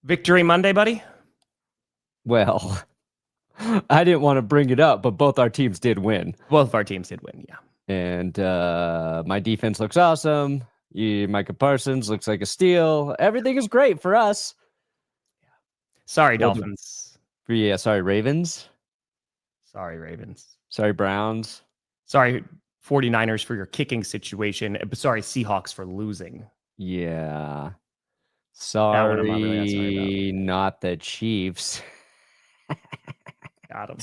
Victory Monday, buddy? Well, I didn't want to bring it up, but both our teams did win. Both of our teams did win, yeah. And my defense looks awesome. Micah Parsons looks like a steal. Everything is great for us. Sorry, Dolphins. Yeah, sorry, Ravens. Sorry, Ravens. Sorry, Browns. Sorry, 49ers for your kicking situation. Sorry, Seahawks for losing. Yeah. Sorry, not the Chiefs. Got him.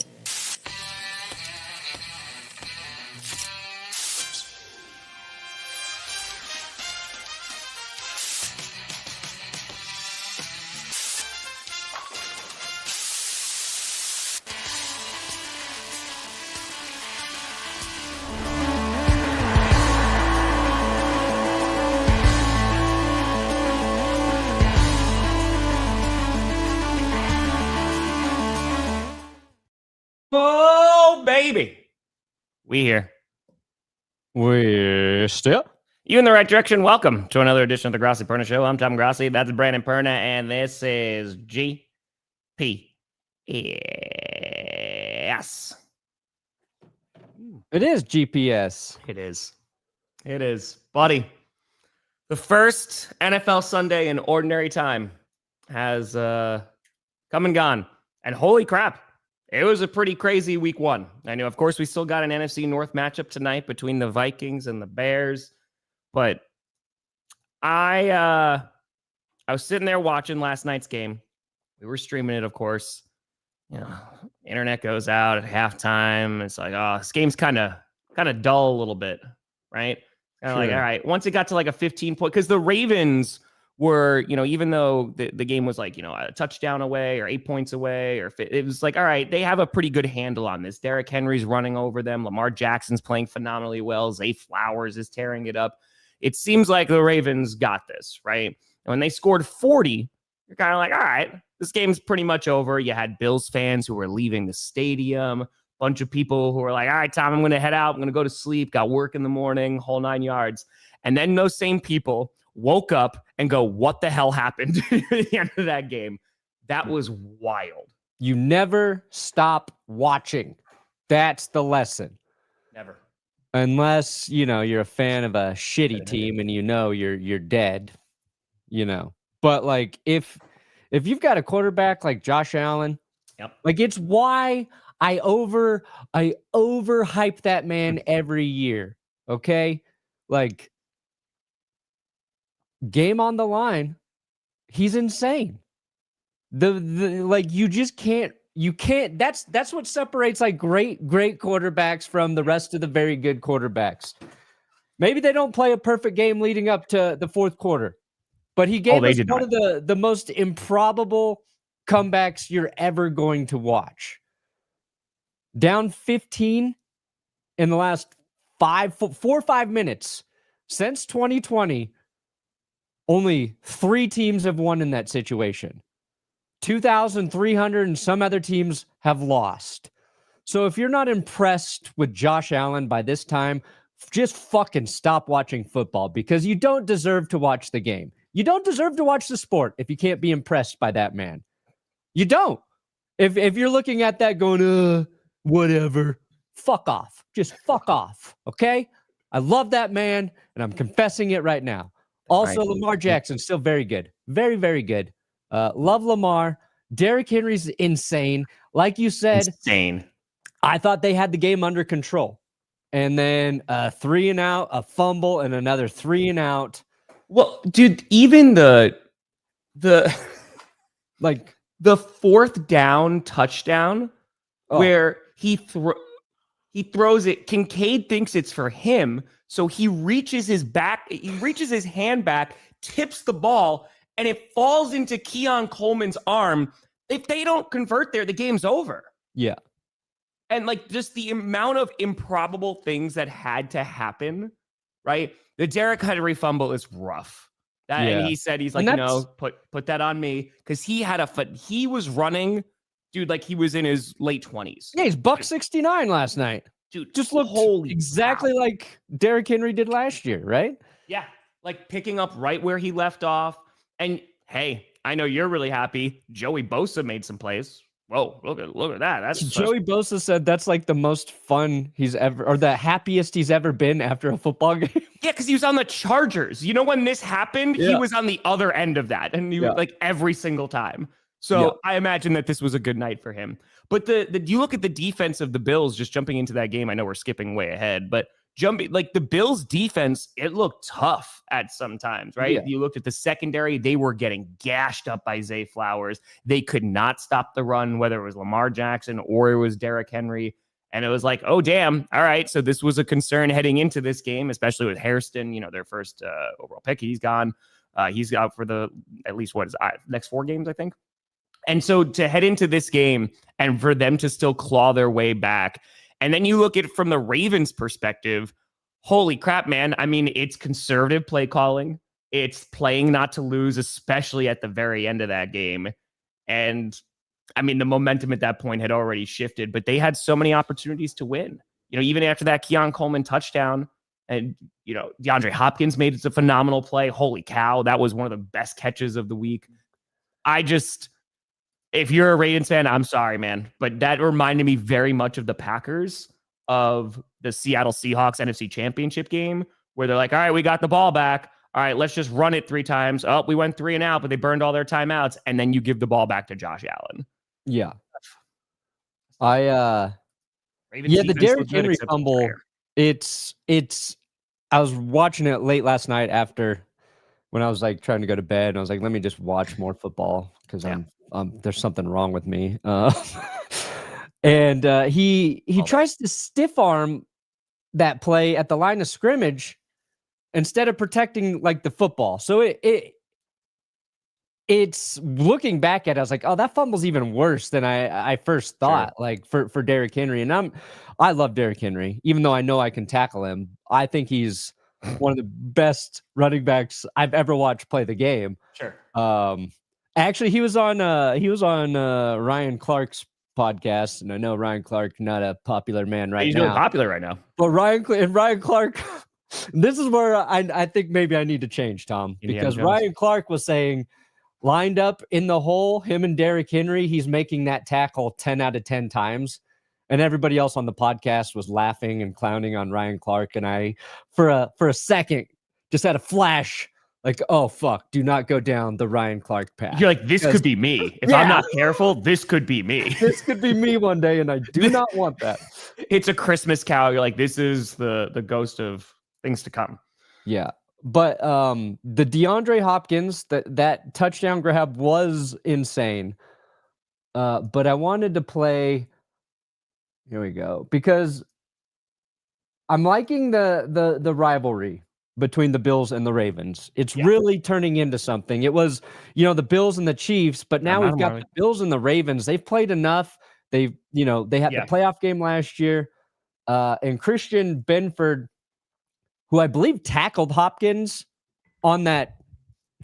Oh, baby. We here. We're still. You in the right direction. Welcome to another edition of the Grossi Perna Show. I'm Tom Grossi. That's Brandon Perna. And this is GP. Yes. It is GPS. It is. It is. Buddy, the first NFL Sunday in ordinary time has come and gone. And holy crap. It was a pretty crazy week one. I know, of course, we still got an NFC North matchup tonight between the Vikings and the Bears. But I was sitting there watching last night's game. We were streaming it, of course. You know, internet goes out at halftime. It's like, oh, this game's kind of dull a little bit, right? Kind of like, all right. Once it got to like a 15-point, because the Ravens were, you know, even though the game was like, you know, a touchdown away or 8 points away, or it was like, all right, they have a pretty good handle on this. Derrick Henry's running over them. Lamar Jackson's playing phenomenally well. Zay Flowers is tearing it up. It seems like the Ravens got this, right? And when they scored 40, you're kind of like, all right, this game's pretty much over. You had Bills fans who were leaving the stadium, bunch of people who were like, all right, Tom, I'm going to head out. I'm going to go to sleep. Got work in the morning, whole 9 yards. And then those same people woke up and go, what the hell happened at the end of that game? That was wild. You never stop watching. That's the lesson. Never. Unless, you know, you're a fan of a shitty team and you know you're dead, you know. But like if you've got a quarterback like Josh Allen, yep. Like it's why I overhype that man every year. Okay? Like game on the line, he's insane. The like you just can't that's what separates like great quarterbacks from the rest of the very good quarterbacks. Maybe they don't play a perfect game leading up to the fourth quarter, but he gave us one of the most improbable comebacks you're ever going to watch. Down 15 in the last 4 or 5 minutes since 2020. Only 3 teams have won in that situation. 2,300 and some other teams have lost. So if you're not impressed with Josh Allen by this time, just fucking stop watching football because you don't deserve to watch the game. You don't deserve to watch the sport if you can't be impressed by that man. You don't. If you're looking at that going, whatever, fuck off. Just fuck off, okay? I love that man, and I'm confessing it right now. Also, right. Lamar Jackson, still very good. Very, very good. Love Lamar. Derrick Henry's insane. Like you said, insane. I thought they had the game under control. And then a 3 and out, a fumble, and another 3 and out. Well, dude, even the like the 4th down touchdown where he throws it, Kincaid thinks it's for him. So he reaches his hand back, tips the ball, and it falls into Keon Coleman's arm. If they don't convert there, the game's over. Yeah. And like just the amount of improbable things that had to happen, right? The Derrick Henry fumble is rough. And he said, he's like, no, put that on me. Because he was running, dude, like he was in his late 20s. Yeah, he's $169 last night. Dude, just looked exactly like Derrick Henry did last year, right? Yeah, like picking up right where he left off. And hey, I know you're really happy. Joey Bosa made some plays. Whoa, look at that. That's Joey Bosa said that's like the most fun he's ever, or the happiest he's ever been after a football game. Yeah, because he was on the Chargers. You know, when this happened, he was on the other end of that, and he was like every single time. So I imagine that this was a good night for him. But you look at the defense of the Bills, just jumping into that game. I know we're skipping way ahead, but like the Bills defense, it looked tough at some times, right? You looked at the secondary, they were getting gashed up by Zay Flowers. They could not stop the run, whether it was Lamar Jackson or it was Derrick Henry. And it was like, oh, damn. All right. So this was a concern heading into this game, especially with Hairston, their first overall pick. He's gone. He's out for at least next 4 games, I think. And so to head into this game and for them to still claw their way back. And then you look at it from the Ravens perspective. Holy crap, man. I mean, it's conservative play calling. It's playing not to lose, especially at the very end of that game. And I mean, the momentum at that point had already shifted, but they had so many opportunities to win. Even after that Keon Coleman touchdown, and DeAndre Hopkins made it a phenomenal play. Holy cow, that was one of the best catches of the week. If you're a Ravens fan, I'm sorry, man, but that reminded me very much of the Packers of the Seattle Seahawks NFC Championship game, where they're like, all right, we got the ball back. All right, let's just run it 3 times. Oh, we went 3 and out, but they burned all their timeouts. And then you give the ball back to Josh Allen. Yeah. The Derrick Henry fumble, I was watching it late last night when I was like trying to go to bed, and I was like, let me just watch more football because there's something wrong with me. And he tries to stiff arm that play at the line of scrimmage instead of protecting like the football. So it's looking back at it, I was like, oh, that fumble's even worse than I first thought, like for Derrick Henry. And I love Derrick Henry, even though I know I can tackle him. I think he's one of the best running backs I've ever watched play the game. Sure. Actually, he was on Ryan Clark's podcast, and I know Ryan Clark, not a popular man right now. He's really popular right now. But Ryan Clark, this is where I think maybe I need to change, Tom, because Ryan Clark was saying, lined up in the hole, him and Derrick Henry, he's making that tackle 10 out of 10 times. And everybody else on the podcast was laughing and clowning on Ryan Clark. And I, for a second, just had a flash like, oh, fuck, do not go down the Ryan Clark path. You're like, this could be me. If I'm not careful, this could be me. This could be me one day, and I do not want that. It's a Christmas cow. You're like, this is the ghost of things to come. Yeah. But the DeAndre Hopkins, that touchdown grab was insane. But I wanted to play. Here we go, because I'm liking the rivalry between the Bills and the Ravens. It's really turning into something. It was, the Bills and the Chiefs, but now we've got the Bills and the Ravens. They've played enough. They had the playoff game last year, and Christian Benford, who I believe tackled Hopkins on that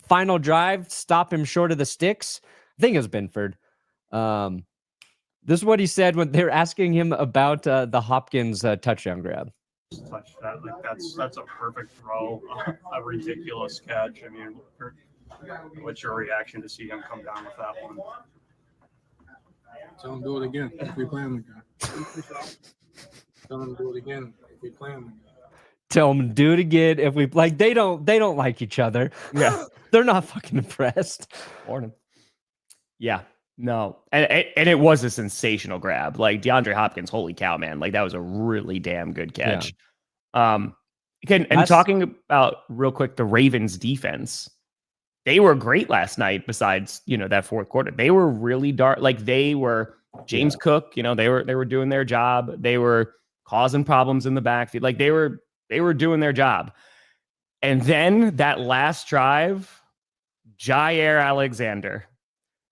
final drive, stop him short of the sticks. I think it was Benford. This is what he said when they were asking him about the Hopkins touchdown grab. Touch that, that's a perfect throw, a ridiculous catch. I mean, what's your reaction to see him come down with that one? Tell him do it again if we play him again. Tell him do it again if we play him again. Tell them to do it again if we like. They don't like each other. Yeah, they're not fucking impressed. Morning. Yeah, no, and it was a sensational grab. Like DeAndre Hopkins, holy cow, man! Like that was a really damn good catch. Yeah. Talking about real quick the Ravens defense, they were great last night. Besides, that fourth quarter, they were really dark. Like they were James Cook. They were doing their job. They were causing problems in the backfield. Like they were doing their job. And then that last drive, Jair Alexander,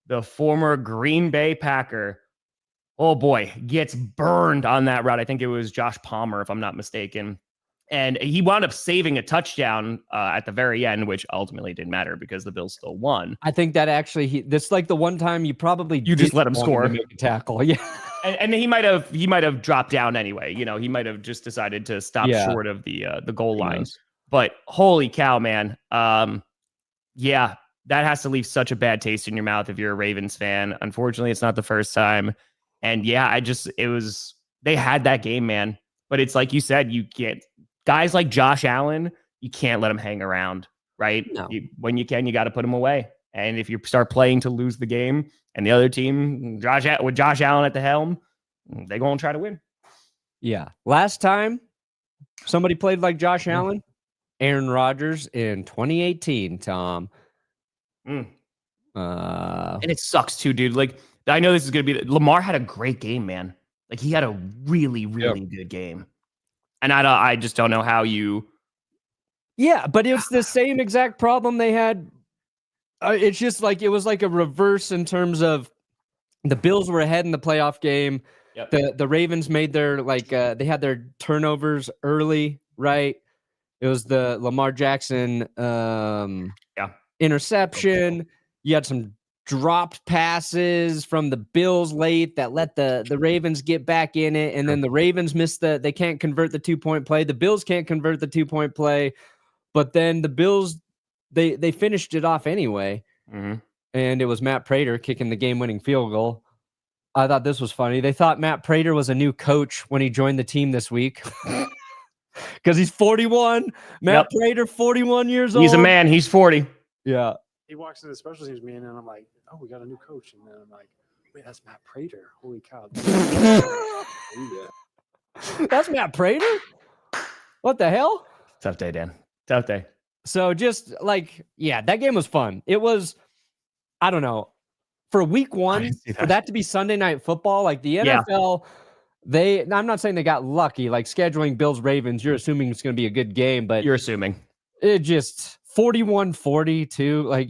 the former Green Bay Packer, oh boy, gets burned on that route. I think it was Josh Palmer, if I'm not mistaken. And he wound up saving a touchdown at the very end, which ultimately didn't matter because the Bills still won. I think that actually, this like the one time you just let him score, make a tackle. Yeah. And he might have dropped down anyway. He might have just decided to stop short of the goal line. But holy cow, man. that has to leave such a bad taste in your mouth if you're a Ravens fan. Unfortunately, it's not the first time. And yeah, they had that game, man. But it's like you said, you can't, guys like Josh Allen, you can't let them hang around, right? No. When you can, you got to put them away. And if you start playing to lose the game and the other team, with Josh Allen at the helm, they're going to try to win. Yeah. Last time somebody played like Josh Allen, Aaron Rodgers in 2018, Tom. And it sucks too, dude. Like, I know this is going to be, Lamar had a great game, man. Like, he had a really, really good game. And I just don't know how you. Yeah, but it's the same exact problem they had. It's just like it was like a reverse in terms of the Bills were ahead in the playoff game. Yep. The Ravens made their they had their turnovers early, right? It was the Lamar Jackson interception. You had some dropped passes from the Bills late that let the Ravens get back in it, and then the Ravens missed they can't convert the 2-point play. The Bills can't convert the 2-point play, but then the Bills they finished it off anyway. And it was Matt Prater kicking the game-winning field goal. I thought this was funny. They thought Matt Prater was a new coach when he joined the team this week. Because he's 41. Matt Prater, 41 years old. He's a man. He's 40. Yeah. He walks into the special teams meeting, and I'm like, oh, we got a new coach. And then I'm like, wait, that's Matt Prater. Holy cow. That's Matt Prater? What the hell? Tough day, Dan. Tough day. So just that game was fun. It was, I don't know, for week one, for that to be Sunday Night Football, like the NFL, I'm not saying they got lucky, like scheduling Bills Ravens, you're assuming it's going to be a good game, but you're assuming it just 41-42, like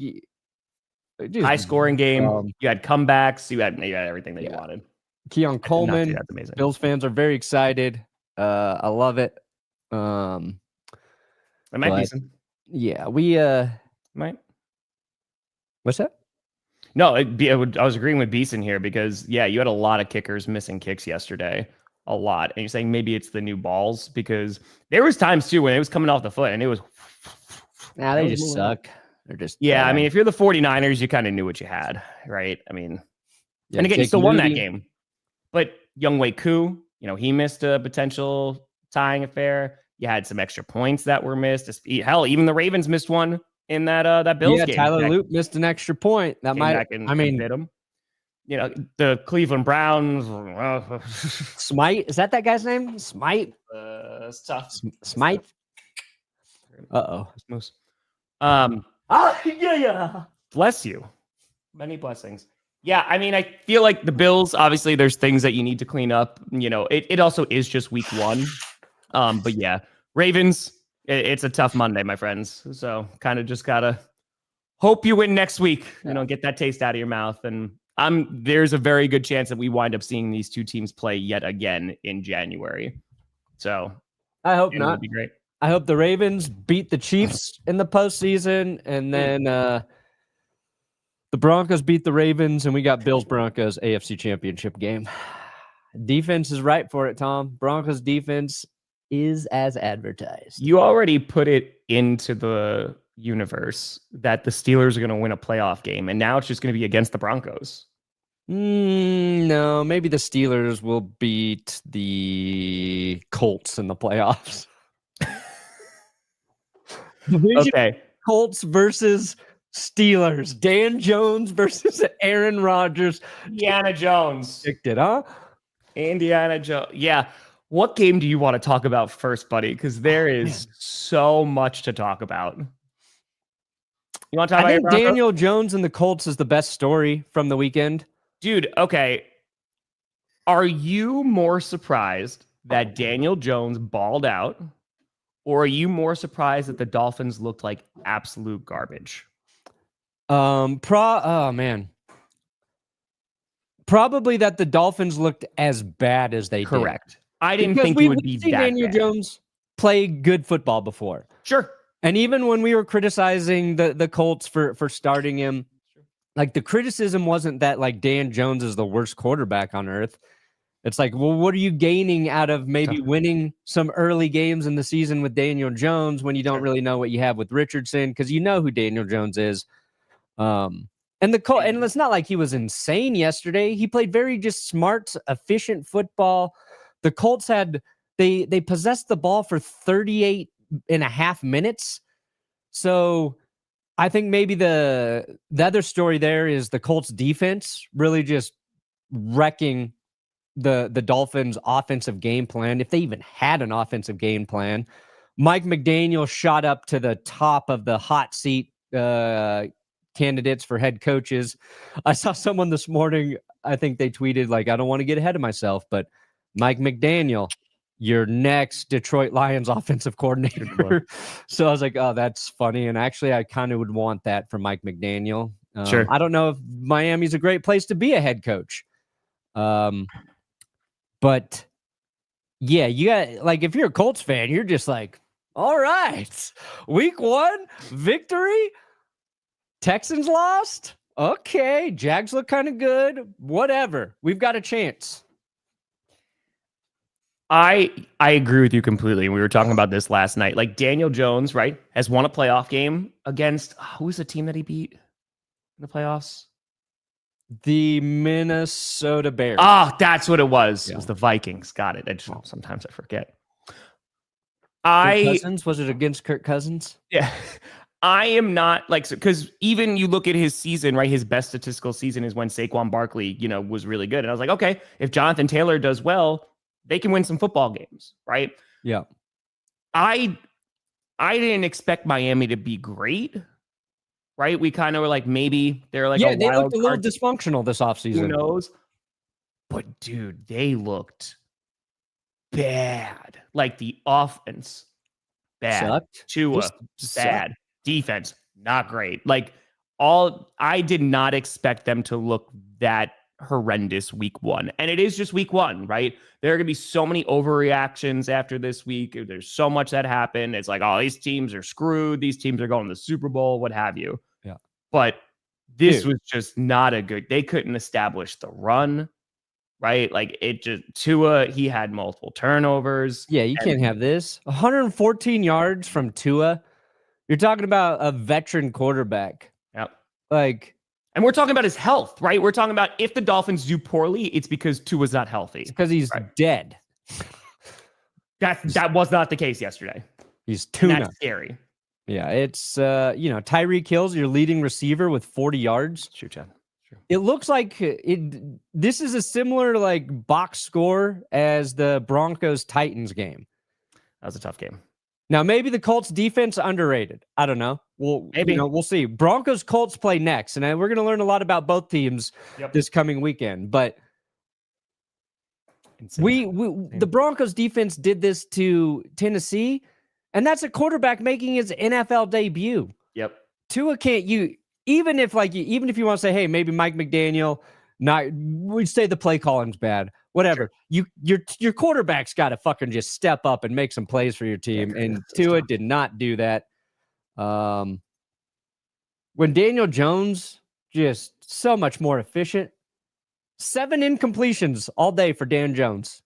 high scoring game. You had comebacks, you had everything that you wanted. Keon Coleman, Bills fans are very excited. I love it. It might be some. Yeah, we might. What's that? No, I was agreeing with Beeson here because, you had a lot of kickers missing kicks yesterday. A lot. And you're saying maybe it's the new balls because there was times, too, when it was coming off the foot and it was. Nah, they just suck. They're just. Yeah, I mean, if you're the 49ers, you kind of knew what you had, right? I mean, and again, you still won that game. But Younghoe Koo, he missed a potential tying affair. You had some extra points that were missed. Hell, even the Ravens missed one in that Bills game. Tyler Loop missed an extra point. That might, hit him. The Cleveland Browns. Smite, is that guy's name? Smite. It's tough. Smite. Uh-oh. Bless you. Many blessings. Yeah, I mean, I feel like the Bills. Obviously, there's things that you need to clean up. It also is just week one. But yeah, Ravens. It's a tough Monday, my friends. So kind of just gotta hope you win next week. Get that taste out of your mouth. And there's a very good chance that we wind up seeing these two teams play yet again in January. So I hope not. That'd be great. I hope the Ravens beat the Chiefs in the postseason, and then the Broncos beat the Ravens, and we got Bills Broncos AFC Championship game. Defense is right for it, Tom. Broncos defense is as advertised. You already put it into the universe that the Steelers are going to win a playoff game, and now it's just going to be against the Broncos. No, maybe the Steelers will beat the Colts in the playoffs. Okay. Colts versus Steelers. Dan Jones versus Aaron Rodgers. Indiana Jones. Picked it, huh? Indiana Jones. Yeah. What game do you want to talk about first, buddy? Because there is so much to talk about. You want to talk about think Daniel Jones and the Colts is the best story from the weekend. Dude, okay. Are you more surprised that Daniel Jones balled out? Or are you more surprised that the Dolphins looked like absolute garbage? Oh man. Probably that the Dolphins looked as bad as they did. Correct. I didn't think it would be that bad. Daniel Jones play good football before. Sure. And even when we were criticizing the Colts for starting him, like the criticism wasn't that like Dan Jones is the worst quarterback on earth. It's like, well, what are you gaining out of maybe winning some early games in the season with Daniel Jones when you don't really know what you have with Richardson? Because you know who Daniel Jones is. And it's not like he was insane yesterday. He played very just smart, efficient football. The Colts they possessed the ball for 38 and a half minutes. So I think maybe the other story there is the Colts defense really just wrecking the Dolphins offensive game plan. If they even had an offensive game plan, Mike McDaniel shot up to the top of the hot seat candidates for head coaches. I saw someone this morning, I think they tweeted like, I don't want to get ahead of myself, but Mike McDaniel, your next Detroit Lions offensive coordinator. So I was like, oh, that's funny. And actually, I kind of would want that for Mike McDaniel. Sure. I don't know if Miami's a great place to be a head coach. But yeah, you got like, if you're a Colts fan, you're just like, all right, week 1 victory. Texans lost. Okay. Jags look kind of good. Whatever. We've got a chance. I agree with you completely. We were talking about this last night. Like Daniel Jones, right, has won a playoff game against who's the team that he beat in the playoffs? The Minnesota Bears. Oh, that's what it was. Yeah. It was the Vikings. Got it. Sometimes I forget. Kirk Cousins? Was it against Kirk Cousins? Yeah. I am not like, because even you look at his season, right? His best statistical season is when Saquon Barkley, was really good. And I was like, okay, if Jonathan Taylor does well, they can win some football games, right? Yeah. I didn't expect Miami to be great, right? We kind of were like, maybe they're like, they looked a little dysfunctional this offseason. Who knows? But dude, they looked bad. Like the offense, bad. Sucked. Tua, bad. Defense, not great. Like I did not expect them to look that horrendous week 1. And it is just week 1, right? There are going to be so many overreactions after this week. There's so much that happened. It's like, oh, these teams are screwed. These teams are going to the Super Bowl, what have you. Yeah. But this was just not they couldn't establish the run, right? Like Tua, he had multiple turnovers. Yeah, you can't have this. 114 yards from Tua. You're talking about a veteran quarterback. Yep. And we're talking about his health, right? We're talking about if the Dolphins do poorly, it's because Tua's not healthy. It's because he's dead. That was not the case yesterday. He's tuna. That's scary. Yeah, it's Tyreek Hill's your leading receiver with 40 yards. Shoot, Chad. Sure. It looks like this is a similar box score as the Broncos Titans game. That was a tough game. Now, maybe the Colts defense underrated. I don't know. Maybe. We'll see. Broncos Colts play next, and we're going to learn a lot about both teams this coming weekend. But the Broncos defense did this to Tennessee, and that's a quarterback making his NFL debut. Yep. Tua can't even if you want to say, hey, maybe Mike McDaniel, we'd say the play calling's bad. Whatever. Sure. Your quarterback's got to fucking just step up and make some plays for your team. And Tua did not do that. When Daniel Jones, just so much more efficient. 7 incompletions all day for Dan Jones.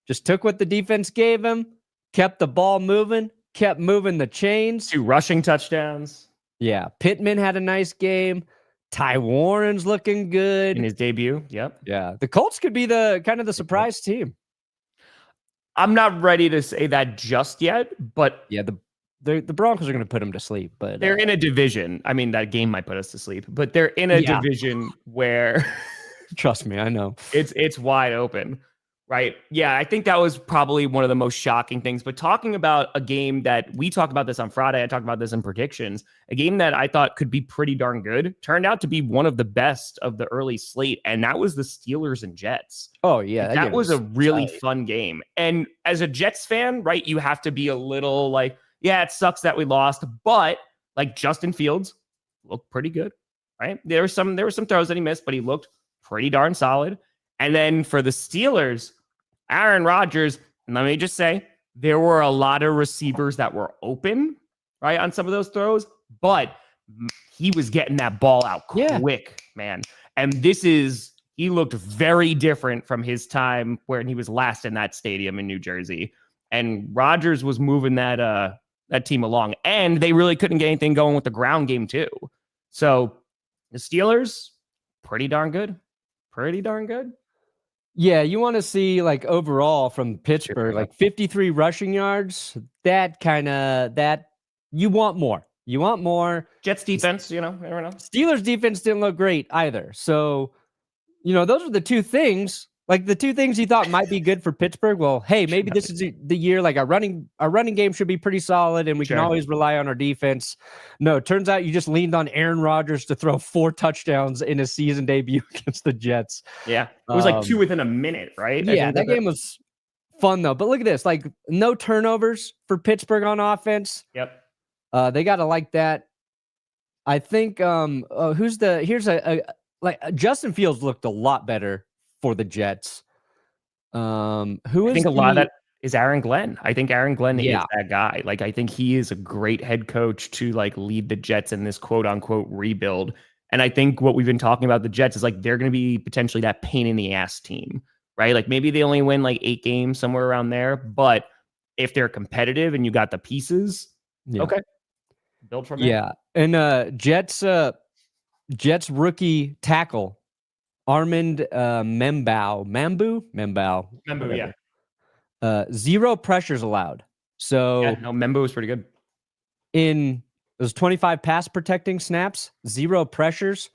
Just took what the defense gave him, kept the ball moving, kept moving the chains. 2 rushing touchdowns. Yeah. Pittman had a nice game. Ty Warren's looking good in his debut. Yep. Yeah. The Colts could be the kind of the surprise team. I'm not ready to say that just yet, but yeah, the Broncos are going to put them to sleep, but they're in a division. I mean, that game might put us to sleep, but they're in a division where trust me, I know it's wide open. Right. Yeah, I think that was probably one of the most shocking things. But talking about a game that we talked about this on Friday, I talked about this in predictions, a game that I thought could be pretty darn good, turned out to be one of the best of the early slate. And that was the Steelers and Jets. Oh, yeah. That was a really fun game. And as a Jets fan, right, you have to be a little like, yeah, it sucks that we lost. But like Justin Fields looked pretty good. Right. There were some throws that he missed, but he looked pretty darn solid. And then for the Steelers, Aaron Rodgers, and let me just say, there were a lot of receivers that were open, right, on some of those throws, but he was getting that ball out quick, man. And he looked very different from his time when he was last in that stadium in New Jersey. And Rodgers was moving that team along, and they really couldn't get anything going with the ground game too. So The Steelers, pretty darn good. Pretty darn good. Yeah, you want to see like overall from Pittsburgh, like 53 rushing yards. That you want more. You want more. Jets defense, never know. Steelers defense didn't look great either. So, those are the two things. Like the two things you thought might be good for Pittsburgh. Well, hey, maybe this is the year. Like our running game should be pretty solid, and we can always rely on our defense. No, it turns out you just leaned on Aaron Rodgers to throw 4 touchdowns in his season debut against the Jets. Yeah, it was like 2 within a minute, right? Yeah, that game was fun though. But look at this, like no turnovers for Pittsburgh on offense. Yep. They got to like that. I think Justin Fields looked a lot better for the Jets. I think a lot of that is Aaron Glenn. I think Aaron Glenn is that guy. Like, I think he is a great head coach to like lead the Jets in this quote unquote rebuild. And I think what we've been talking about the Jets is like, they're going to be potentially that pain in the ass team, right? Like maybe they only win like 8 games somewhere around there, but if they're competitive and you got the pieces, okay. Build from there. Yeah. And Jets rookie tackle Armand Mambu, yeah. 0 pressures allowed. So Membo was pretty good. In those 25 pass protecting snaps, 0 pressures.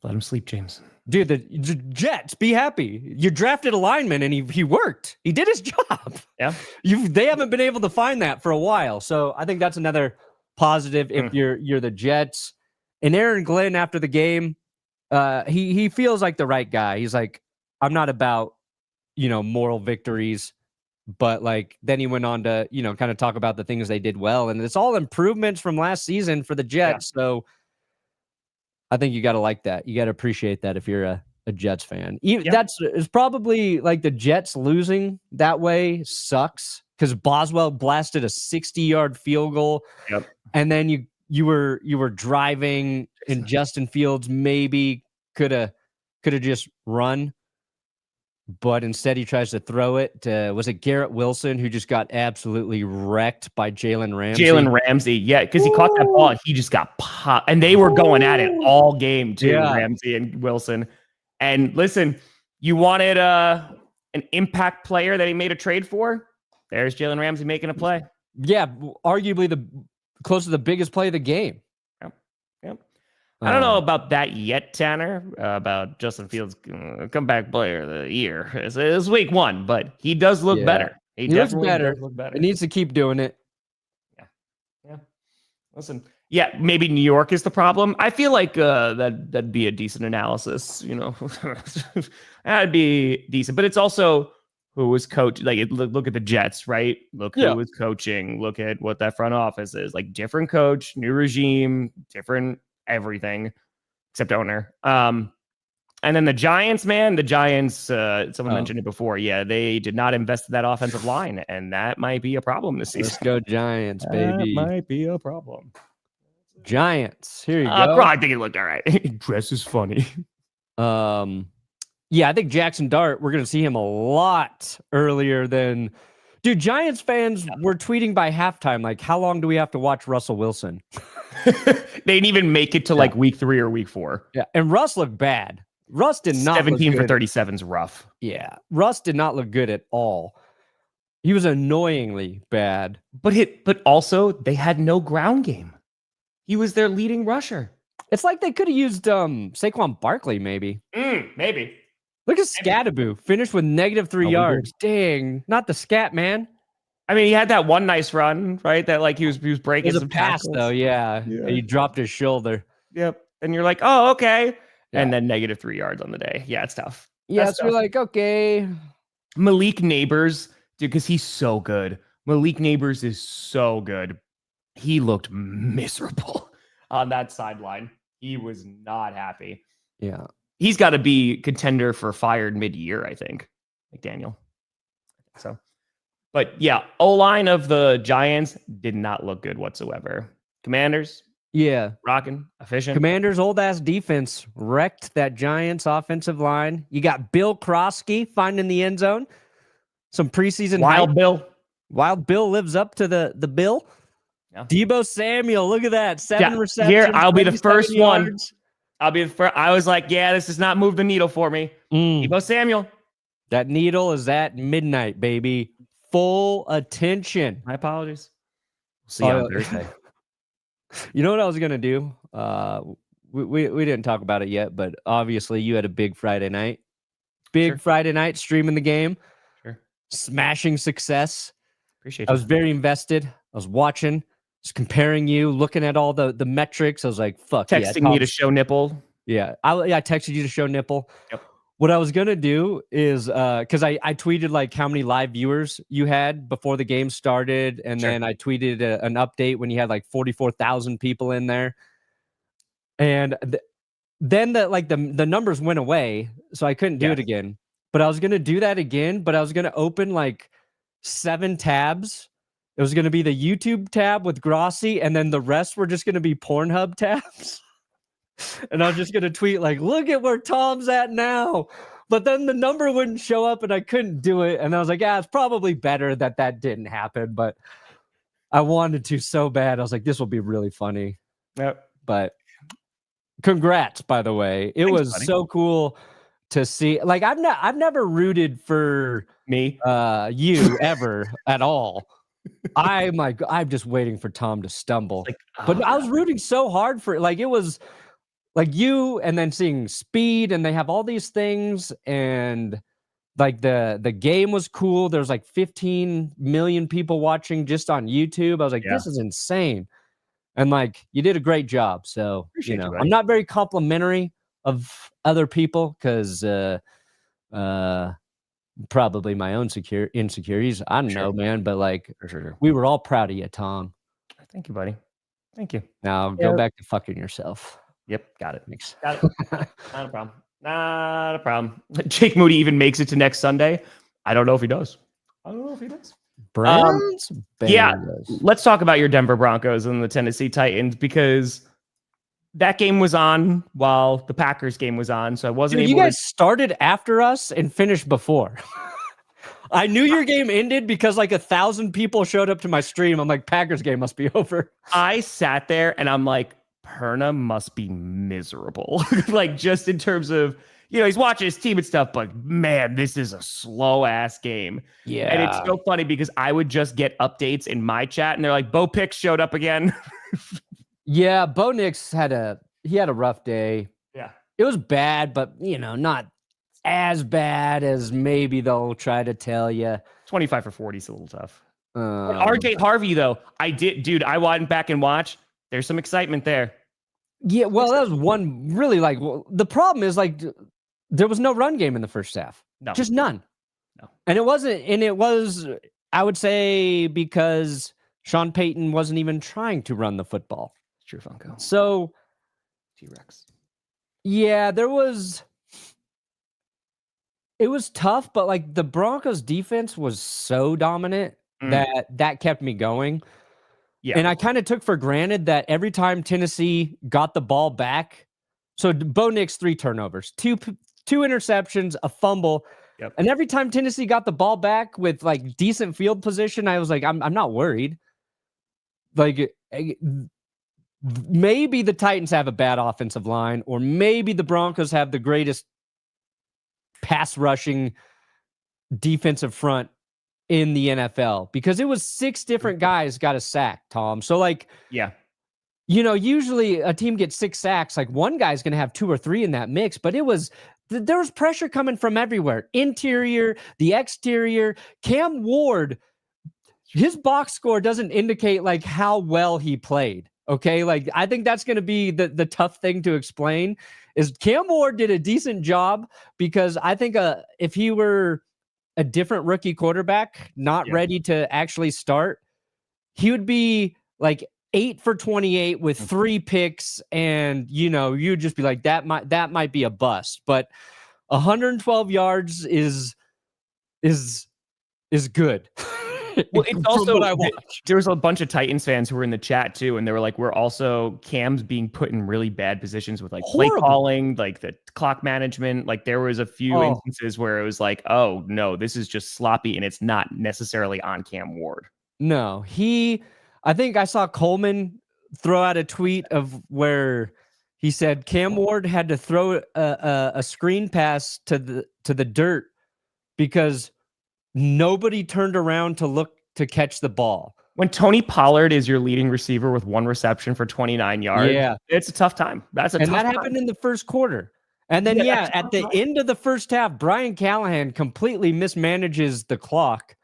Let him sleep, James. Dude, the Jets, be happy. You drafted a lineman and he worked. He did his job. Yeah. They haven't been able to find that for a while. So I think that's another positive if you're the Jets. And Aaron Glenn after the game, he feels like the right guy. He's like, I'm not about, moral victories, but like then he went on to, kind of talk about the things they did well. And it's all improvements from last season for the Jets. Yeah. So I think you got to like that. You got to appreciate that if you're a Jets fan. It's probably like the Jets losing that way sucks because Boswell blasted a 60-yard field goal. Yep. And then you were driving and Justin Fields maybe could have just run, but instead he tries to throw it to, was it Garrett Wilson who just got absolutely wrecked by Jalen Ramsey? Yeah, because he caught that ball and he just got popped. And they were going at it all game too, Ramsey and Wilson. And listen, you wanted an impact player that he made a trade for? There's Jalen Ramsey making a play. Yeah, arguably close to the biggest play of the game. Yep. I don't know about that yet, Tanner, about Justin Fields comeback player of the year. It's week 1, but he does look better. He definitely does look better. He needs to keep doing it. Yeah. Listen, maybe New York is the problem. I feel like that'd be a decent analysis, That'd be decent. But it's also who was coach. Like, look at the Jets, right? Look who was coaching. Look at what that front office is. Like, different coach, new regime, different everything except owner. And then the Giants, man, someone mentioned it before. Yeah, they did not invest in that offensive line, and that might be a problem this season. Let's go Giants, baby. That might be a problem. Giants. Here you go. I think it looked all right. Dress is funny. Yeah, I think Jackson Dart, we're going to see him a lot earlier than... Dude, Giants fans were tweeting by halftime, like, how long do we have to watch Russell Wilson? They didn't even make it to like week 3 or week 4. Yeah, and Russ looked bad. Russ did not 17 for 37 is rough. Yeah, Russ did not look good at all. He was annoyingly bad. But also, they had no ground game. He was their leading rusher. It's like they could have used Saquon Barkley, maybe. Maybe. Look at Scatterboo, finished with -3 yards. Dang, not the scat, man. I mean, he had that one nice run, right? That like he was breaking some pass though, yeah. He dropped his shoulder. Yep. And you're like, oh, okay. Yeah. And then -3 yards on the day. Yeah, it's tough. Yeah, so you're like, okay. Malik Neighbors, dude, because he's so good. Malik Neighbors is so good. He looked miserable on that sideline. He was not happy. Yeah. He's got to be contender for fired mid-year, I think. Like Daniel. So, but yeah, O-line of the Giants did not look good whatsoever. Commanders, rocking, efficient. Commanders' old-ass defense wrecked that Giants offensive line. You got Bill Krosky finding the end zone. Some preseason Wild Bill. Wild Bill lives up to the bill. Yeah. Deebo Samuel, look at that. 7 receptions. Here, I'll be the first one. I was like, yeah, this does not move the needle for me. Deebo Samuel. That needle is at midnight, baby. Full attention. My apologies. See you on Thursday. You know what I was gonna do? We didn't talk about it yet, but obviously you had a big Friday night. Friday night streaming the game. Sure. Smashing success. Appreciate I you. was very invested. I was watching, just comparing you, looking at all the metrics. I was like, fuck Texting me to show nipple. Yeah. I texted you to show nipple. Yep. What I was gonna do is because I tweeted like how many live viewers you had before the game started, and then I tweeted an update when you had like 44,000 people in there, and then the numbers went away, so I couldn't do it again. But I was gonna do that again, but I was gonna open like 7 tabs. It was gonna be the YouTube tab with Grossi, and then the rest were just gonna be Pornhub tabs. And I was just going to tweet like, look at where Tom's at now. But then the number wouldn't show up and I couldn't do it. And I was like, it's probably better that didn't happen. But I wanted to so bad. I was like, this will be really funny. Yep. But congrats, by the way. It was buddy. So cool to see. Like, I've never rooted for me, you ever at all. I'm just waiting for Tom to stumble. Like, but I was rooting so hard for it. Like, it was like you, and then seeing speed, and they have all these things, and like the game was cool. There's like 15 million people watching just on YouTube. I was like, this is insane. And like, you did a great job. So, Appreciate you, I'm not very complimentary of other people because probably my own insecurities. I don't know, man, but like, we were all proud of you, Tom. Thank you, buddy. Thank you. Now go back to fucking yourself. Yep, got it. Got it. Not a problem. Not a problem. Jake Moody even makes it to next Sunday. I don't know if he does. Browns? Yeah, let's talk about your Denver Broncos and the Tennessee Titans, because that game was on while the Packers game was on, so I wasn't able you guys started after us and finished before. I knew your game ended because like 1,000 people showed up to my stream. I'm like, Packers game must be over. I sat there and I'm like, Perna must be miserable. Like, just in terms of, he's watching his team and stuff, but man, this is a slow ass game. Yeah. And it's so funny because I would just get updates in my chat and they're like, Bo Nix showed up again. Yeah. Bo Nix had a rough day. Yeah. It was bad, but not as bad as maybe they'll try to tell you. 25 for 40 is a little tough. RJ Harvey, though, I went back and watched. There's some excitement there. Yeah, well, that was one really the problem is there was no run game in the first half. No. Just none. No. And it was, I would say, because Sean Payton wasn't even trying to run the football. It's true, Funko. So, T-Rex. Yeah, it was tough, but like the Broncos defense was so dominant that kept me going. Yeah. And I kind of took for granted that every time Tennessee got the ball back, so Bo Nix 3 turnovers, two interceptions, a fumble. Yep. And every time Tennessee got the ball back with like decent field position, I was like, I'm not worried. Like, maybe the Titans have a bad offensive line, or maybe the Broncos have the greatest pass rushing defensive front in the NFL, because it was 6 different guys got a sack, Tom. So like, yeah, usually a team gets 6 sacks. Like, one guy's going to have 2 or 3 in that mix, but there was pressure coming from everywhere. Interior, the exterior. Cam Ward, his box score doesn't indicate like how well he played. Okay. Like, I think that's going to be the tough thing to explain, is Cam Ward did a decent job, because I think if he were a different rookie quarterback, not ready to actually start, he would be like 8 for 28 with 3 picks, and you'd just be like, that might be a bust. But 112 yards is good. Well, it's also what I watched. There was a bunch of Titans fans who were in the chat too, and they were like, "We're also Cam's being put in really bad positions with like play calling, like the clock management." Like, there was a few instances where it was like, "Oh no, this is just sloppy," and it's not necessarily on Cam Ward. No, I think I saw Coleman throw out a tweet of where He said Cam Ward had to throw a screen pass to the dirt because nobody turned around to look to catch the ball. When Tony Pollard is your leading receiver with 1 reception for 29 yards, it's a tough time. That happened in the first quarter. And then, at the end of the first half, Brian Callahan completely mismanages the clock.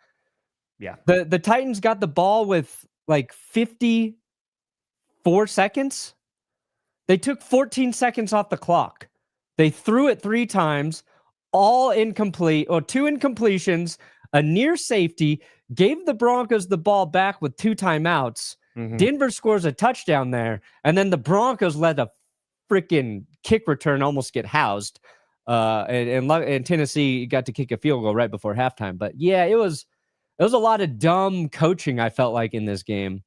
Yeah. The Titans got the ball with like 54 seconds. They took 14 seconds off the clock. They threw it 3 times, all incomplete, or 2 incompletions, a near safety, gave the Broncos the ball back with 2 timeouts. Denver scores a touchdown there, and then the Broncos let a freaking kick return almost get housed. And Tennessee got to kick a field goal right before halftime. But yeah, it was a lot of dumb coaching, I felt like, in this game.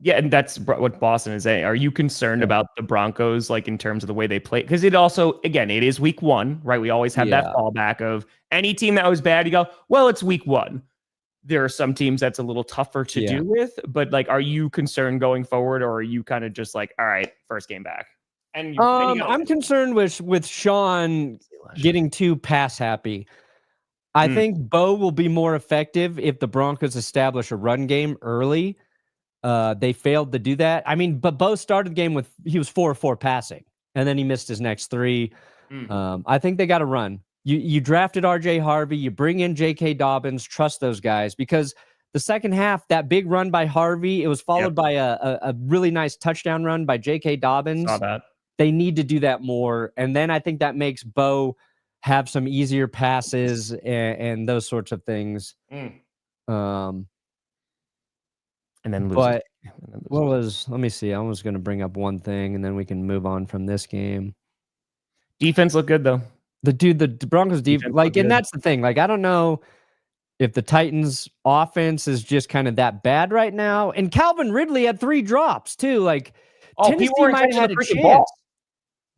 Yeah, and that's what Boston is saying. Are you concerned about the Broncos, like in terms of the way they play? Because it also, again, it is week 1, right? We always have that fallback of any team that was bad, you go, well, it's week 1. There are some teams that's a little tougher to do with, but like, are you concerned going forward, or are you kind of just like, all right, first game back? And I'm concerned with Sean getting too pass happy. I think Bo will be more effective if the Broncos establish a run game early. They failed to do that. I mean, but Bo started the game he was 4-4 passing, and then he missed his next 3. I think they got to run. You drafted RJ Harvey, you bring in J.K. Dobbins, trust those guys, because the second half, that big run by Harvey, it was followed by a really nice touchdown run by J.K. Dobbins. Saw that. They need to do that more, and then I think that makes Bo have some easier passes and those sorts of things. And then lose. But let me see. I was going to bring up one thing, and then we can move on from this game. Defense looked good, though. The Broncos defense, and that's the thing. Like, I don't know if the Titans offense is just kind of that bad right now. And Calvin Ridley had 3 drops too. Like, Tennessee might have had a chance. Ball.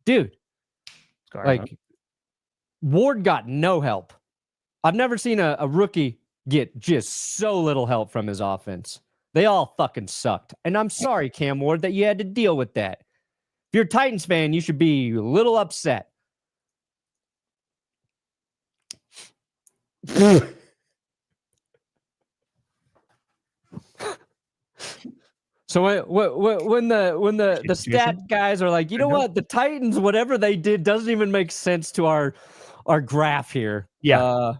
Dude, Ward got no help. I've never seen a rookie get just so little help from his offense. They all fucking sucked. And I'm sorry, Cam Ward, that you had to deal with that. If you're a Titans fan, you should be a little upset. So when the stat guys are like, you know what, the Titans, whatever they did doesn't even make sense to our graph here. Yeah.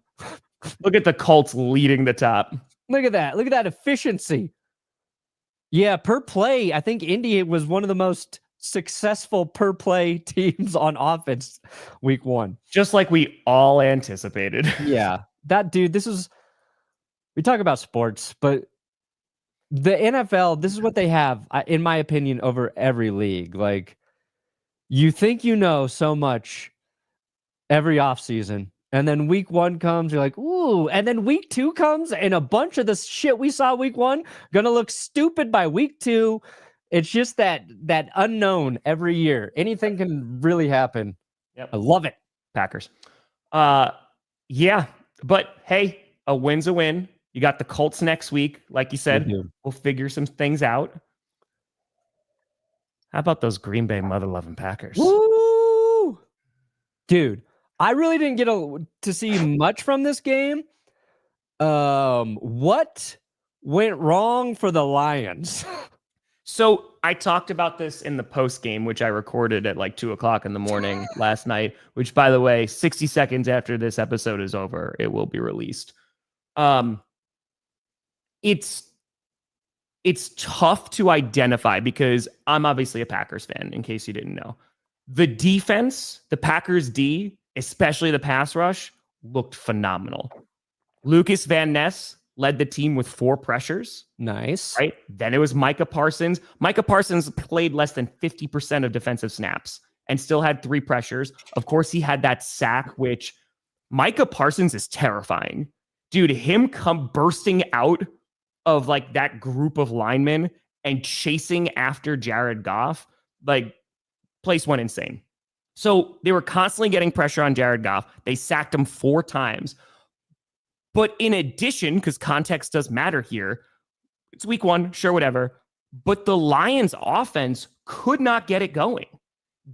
Look at the Colts leading the top. Look at that. Look at that efficiency. Yeah, per play, I think Indy was one of the most successful per play teams on offense week 1. Just like we all anticipated. Yeah. That dude, we talk about sports, but the NFL, this is what they have, in my opinion, over every league. Like, you think you know so much every offseason, and then week 1 comes, you're like, ooh, and then week 2 comes, and a bunch of the shit we saw week 1 gonna look stupid by week 2. It's just that unknown every year. Anything can really happen. Yep. I love it. Packers. Yeah, but hey, a win's a win. You got the Colts next week. Like you said, we'll figure some things out. How about those Green Bay mother-loving Packers? Woo! Dude, I really didn't get to see much from this game. What went wrong for the Lions? So I talked about this in the post game, which I recorded at like 2:00 in the morning last night, which, by the way, 60 seconds after this episode is over, it will be released. It's tough to identify because I'm obviously a Packers fan, in case you didn't know. The defense, the Packers D, especially the pass rush, looked phenomenal. Lucas Van Ness led the team with 4 pressures. Nice. Right? Then it was Micah Parsons. Micah Parsons played less than 50% of defensive snaps and still had 3 pressures. Of course, he had that sack, which Micah Parsons is terrifying. Dude, him come bursting out of like that group of linemen and chasing after Jared Goff, like, place went insane. So they were constantly getting pressure on Jared Goff. They sacked him 4 times. But in addition, because context does matter here, it's week 1, sure, whatever. But the Lions offense could not get it going.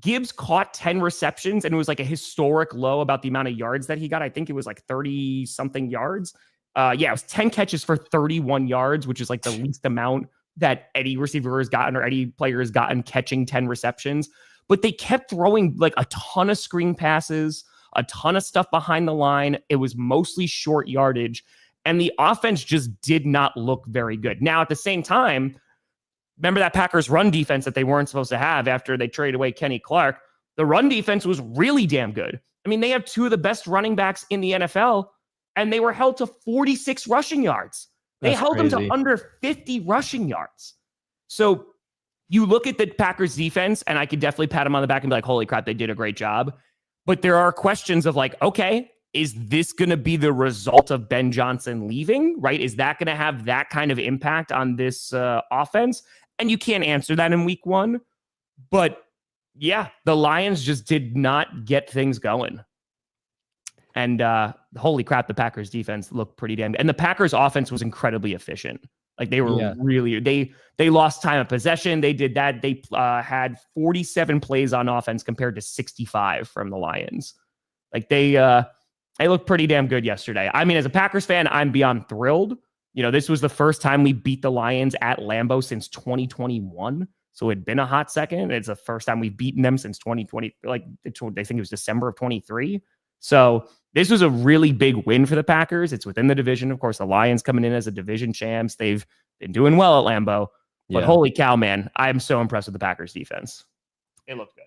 Gibbs caught 10 receptions, and it was like a historic low about the amount of yards that he got. I think it was like 30 something yards. It was 10 catches for 31 yards, which is like the least amount that any receiver has gotten or any player has gotten catching 10 receptions. But they kept throwing like a ton of screen passes, a ton of stuff behind the line. It was mostly short yardage, and the offense just did not look very good. Now, at the same time, remember that Packers run defense that they weren't supposed to have after they traded away Kenny Clark? The run defense was really damn good. I mean, they have two of the best running backs in the NFL, and they were held to 46 rushing yards. They held them to under 50 rushing yards. So you look at the Packers defense, and I could definitely pat them on the back and be like, holy crap, they did a great job. But there are questions of like, okay, is this going to be the result of Ben Johnson leaving, right? Is that going to have that kind of impact on this offense? And you can't answer that in week one. But yeah, the Lions just did not get things going. And holy crap, the Packers defense looked pretty damn good. And the Packers offense was incredibly efficient. Like they were really, they lost time of possession. They did that. They had 47 plays on offense compared to 65 from the Lions. Like they looked pretty damn good yesterday. I mean, as a Packers fan, I'm beyond thrilled. You know, this was the first time we beat the Lions at Lambeau since 2021. So it'd been a hot second. It's the first time we've beaten them since 2020. Like they think it was December of 23. So this was a really big win for the Packers. It's within the division. Of course, the Lions coming in as a division champs. They've been doing well at Lambeau. But holy cow, man, I'm so impressed with the Packers defense. It looked good.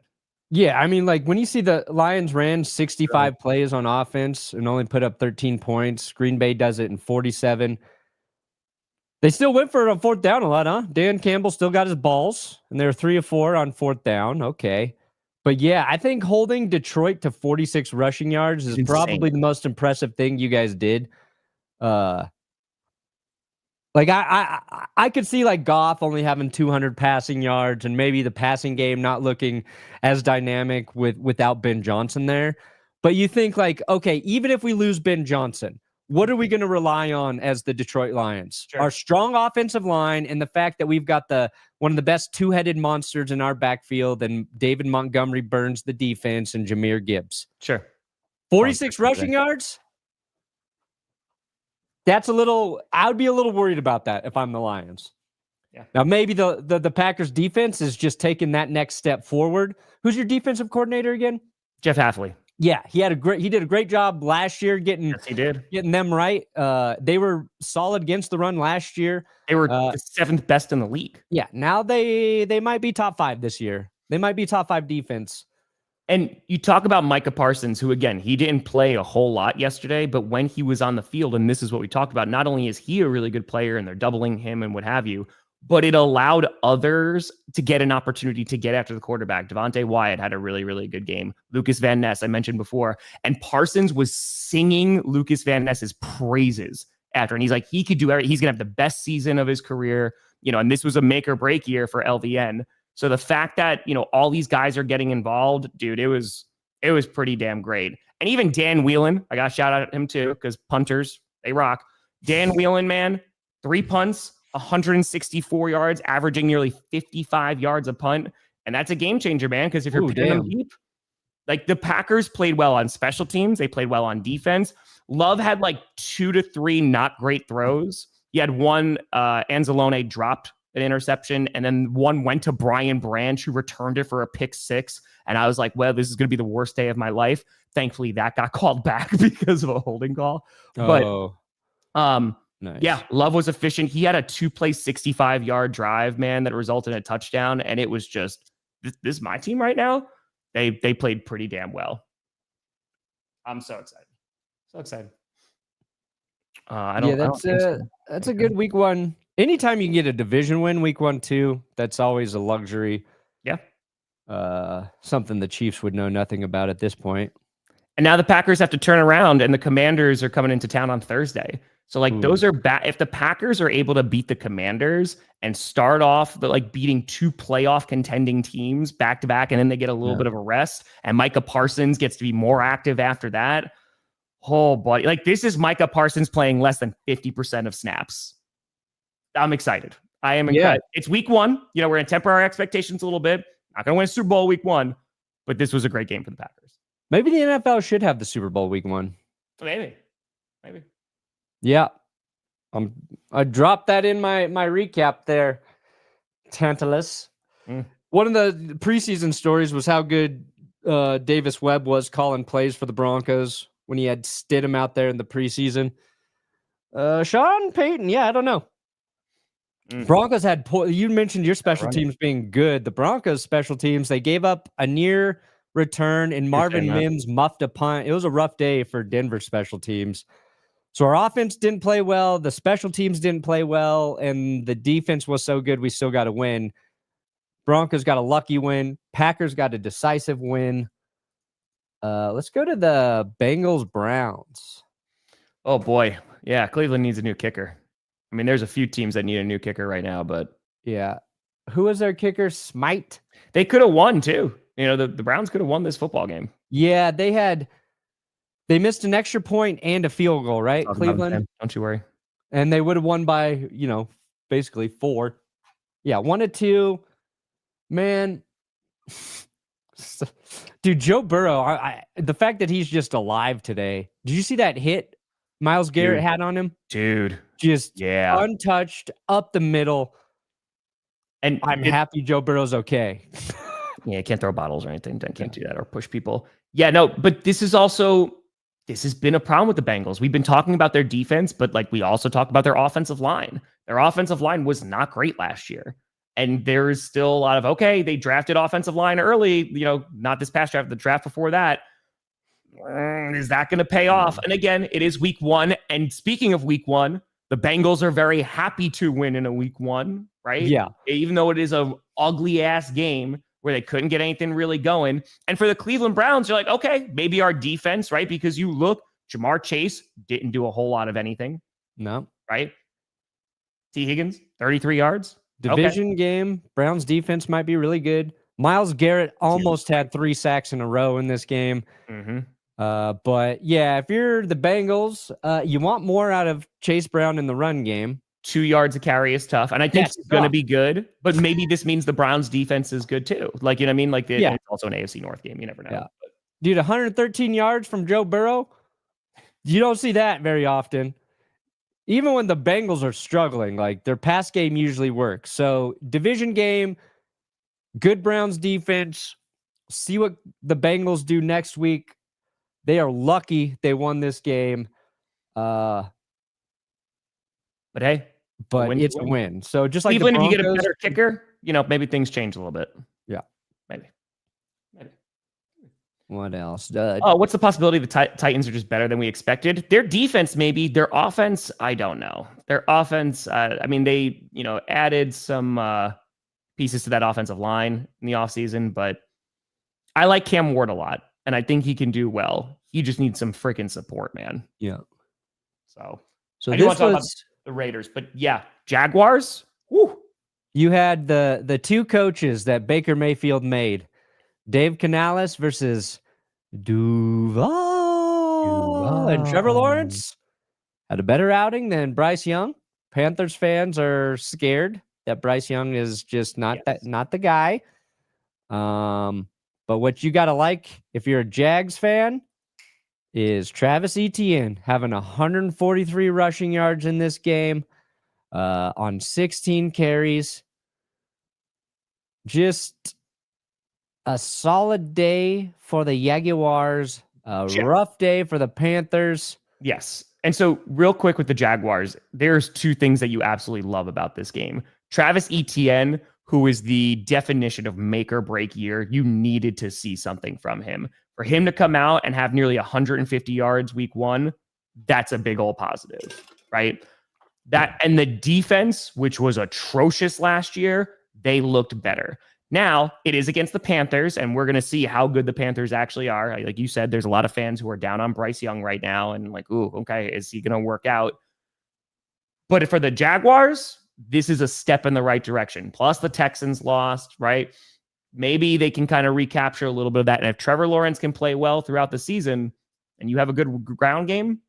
Yeah, I mean, like when you see the Lions ran 65 plays on offense and only put up 13 points, Green Bay does it in 47. They still went for a fourth down a lot, huh? Dan Campbell still got his balls, and they're 3 of 4 on fourth down. Okay. But yeah, I think holding Detroit to 46 rushing yards is probably the most impressive thing you guys did. Like I could see like Goff only having 200 passing yards and maybe the passing game not looking as dynamic without Ben Johnson there. But you think like, okay, even if we lose Ben Johnson, what are we going to rely on as the Detroit Lions? Sure. Our strong offensive line and the fact that we've got one of the best two-headed monsters in our backfield, and David Montgomery burns the defense, and Jahmyr Gibbs. Sure. 46 rushing yards? That's I would be a little worried about that if I'm the Lions. Yeah. Now, maybe the Packers defense is just taking that next step forward. Who's your defensive coordinator again? Jeff Hafley. Yeah, he did a great job last year getting them right. They were solid against the run last year. They were the 7th best in the league. Yeah, now they might be top 5 this year. They might be top 5 defense. And you talk about Micah Parsons, who, again, he didn't play a whole lot yesterday, but when he was on the field, and this is what we talked about, not only is he a really good player and they're doubling him and what have you, but it allowed others to get an opportunity to get after the quarterback. Devontae Wyatt had a really, really good game. Lucas Van Ness, I mentioned before, and Parsons was singing Lucas Van Ness's praises after, and he's like, he could do everything. He's going to have the best season of his career, and this was a make or break year for LVN. So the fact that, all these guys are getting involved, dude, it was pretty damn great. And even Dan Whelan, I got to shout out at him too, because punters, they rock. Dan Whelan, man, 3 punts, 164 yards, averaging nearly 55 yards a punt. And that's a game changer, man, because if you're pitching them deep, like the Packers played well on special teams. They played well on defense. Love had like 2 to 3 not great throws. He had one, Anzalone dropped an interception, and then one went to Brian Branch, who returned it for a pick 6. And I was like, well, this is going to be the worst day of my life. Thankfully, that got called back because of a holding call. But nice. Yeah, Love was efficient. He had a 2-play 65-yard drive, man, that resulted in a touchdown. And it was just, this is my team right now. They played pretty damn well. I'm so excited. So excited. That's a good week 1. Anytime you can get a division win week 1, 2, that's always a luxury. Yeah. Something the Chiefs would know nothing about at this point. And now the Packers have to turn around, and the Commanders are coming into town on Thursday. So those are if the Packers are able to beat the Commanders and start off beating 2 playoff contending teams back to back, and then they get a little bit of a rest, and Micah Parsons gets to be more active after that. Oh boy, this is Micah Parsons playing less than 50% of snaps. I'm excited. I am excited. It's week 1. We're going to temper our expectations a little bit. Not going to win a Super Bowl week 1, but this was a great game for the Packers. Maybe the NFL should have the Super Bowl week 1. Maybe. Yeah. I dropped that in my recap there. Tantalus. One of the preseason stories was how good Davis Webb was calling plays for the Broncos when he had Stidham out there in the preseason. Sean Payton, I don't know. Broncos had you mentioned your special teams being good. The Broncos special teams, they gave up a near return and Marvin Mims muffed a punt. It was a rough day for Denver special teams. So our offense didn't play well, the special teams didn't play well, and the defense was so good we still got to win. Broncos got a lucky win. Packers got a decisive win. Let's go to the Bengals Browns. Oh boy. Yeah, Cleveland needs a new kicker. I mean, there's a few teams that need a new kicker right now, but yeah. Who was their kicker? Smite? They could have won too. The Browns could have won this football game. Yeah, they missed an extra point and a field goal, right? Cleveland. Don't you worry. And they would have won by, basically 4. Yeah, 1-2. Man. Dude, Joe Burrow, the fact that he's just alive today. Did you see that hit Myles Garrett had on him? Dude. Just untouched, up the middle. And I'm happy Joe Burrow's okay. Yeah, can't throw bottles or anything. Can't do that or push people. Yeah, no, but this has been a problem with the Bengals. We've been talking about their defense, but we also talked about their offensive line. Their offensive line was not great last year. And there's still a lot of, they drafted offensive line early, not this past draft, the draft before that. Is that going to pay off? And again, it is week 1. And speaking of week 1, the Bengals are very happy to win in a week 1, right? Yeah. Even though it is a ugly ass game where they couldn't get anything really going. And for the Cleveland Browns, you're like, okay, maybe our defense, right? Because you look, Jamar Chase didn't do a whole lot of anything. No. Right? T. Higgins, 33 yards. Division game. Browns defense might be really good. Myles Garrett almost had 3 sacks in a row in this game. But yeah, if you're the Bengals, you want more out of Chase Brown in the run game. 2 yards a carry is tough. And I think it's going to be good, but maybe this means the Browns defense is good too. You know what I mean? It's also an AFC North game. You never know. Yeah. Dude, 113 yards from Joe Burrow. You don't see that very often. Even when the Bengals are struggling, their pass game usually works. So division game, good Browns defense. See what the Bengals do next week. They are lucky they won this game. But hey, it's a win. So just like Cleveland, if you get a better kicker, maybe things change a little bit. Yeah, maybe. What else? What's the possibility the Titans are just better than we expected? Their defense, maybe. Their offense, I don't know. Their offense, they added some pieces to that offensive line in the offseason, but I like Cam Ward a lot, and I think he can do well. He just needs some freaking support, man. Yeah. So I do want to talk about the Raiders, but yeah, Jaguars. Woo. You had the 2 coaches that Baker Mayfield made. Dave Canales versus Duval. And Trevor Lawrence had a better outing than Bryce Young. Panthers fans are scared that Bryce Young is just not the guy. But what you got to like if you're a Jags fan is Travis Etienne having 143 rushing yards in this game on 16 carries. Just a solid day for the Jaguars, rough day for the Panthers. Yes. And so real quick with the Jaguars, there's 2 things that you absolutely love about this game. Travis Etienne, who is the definition of make or break year, you needed to see something from him. For him to come out and have nearly 150 yards week 1, that's a big old positive, right? That and the defense, which was atrocious last year, they looked better. Now, it is against the Panthers, and we're going to see how good the Panthers actually are. Like you said, there's a lot of fans who are down on Bryce Young right now and ooh, okay, is he going to work out? But for the Jaguars, this is a step in the right direction. Plus, the Texans lost, right? Maybe they can kind of recapture a little bit of that. And if Trevor Lawrence can play well throughout the season and you have a good ground game,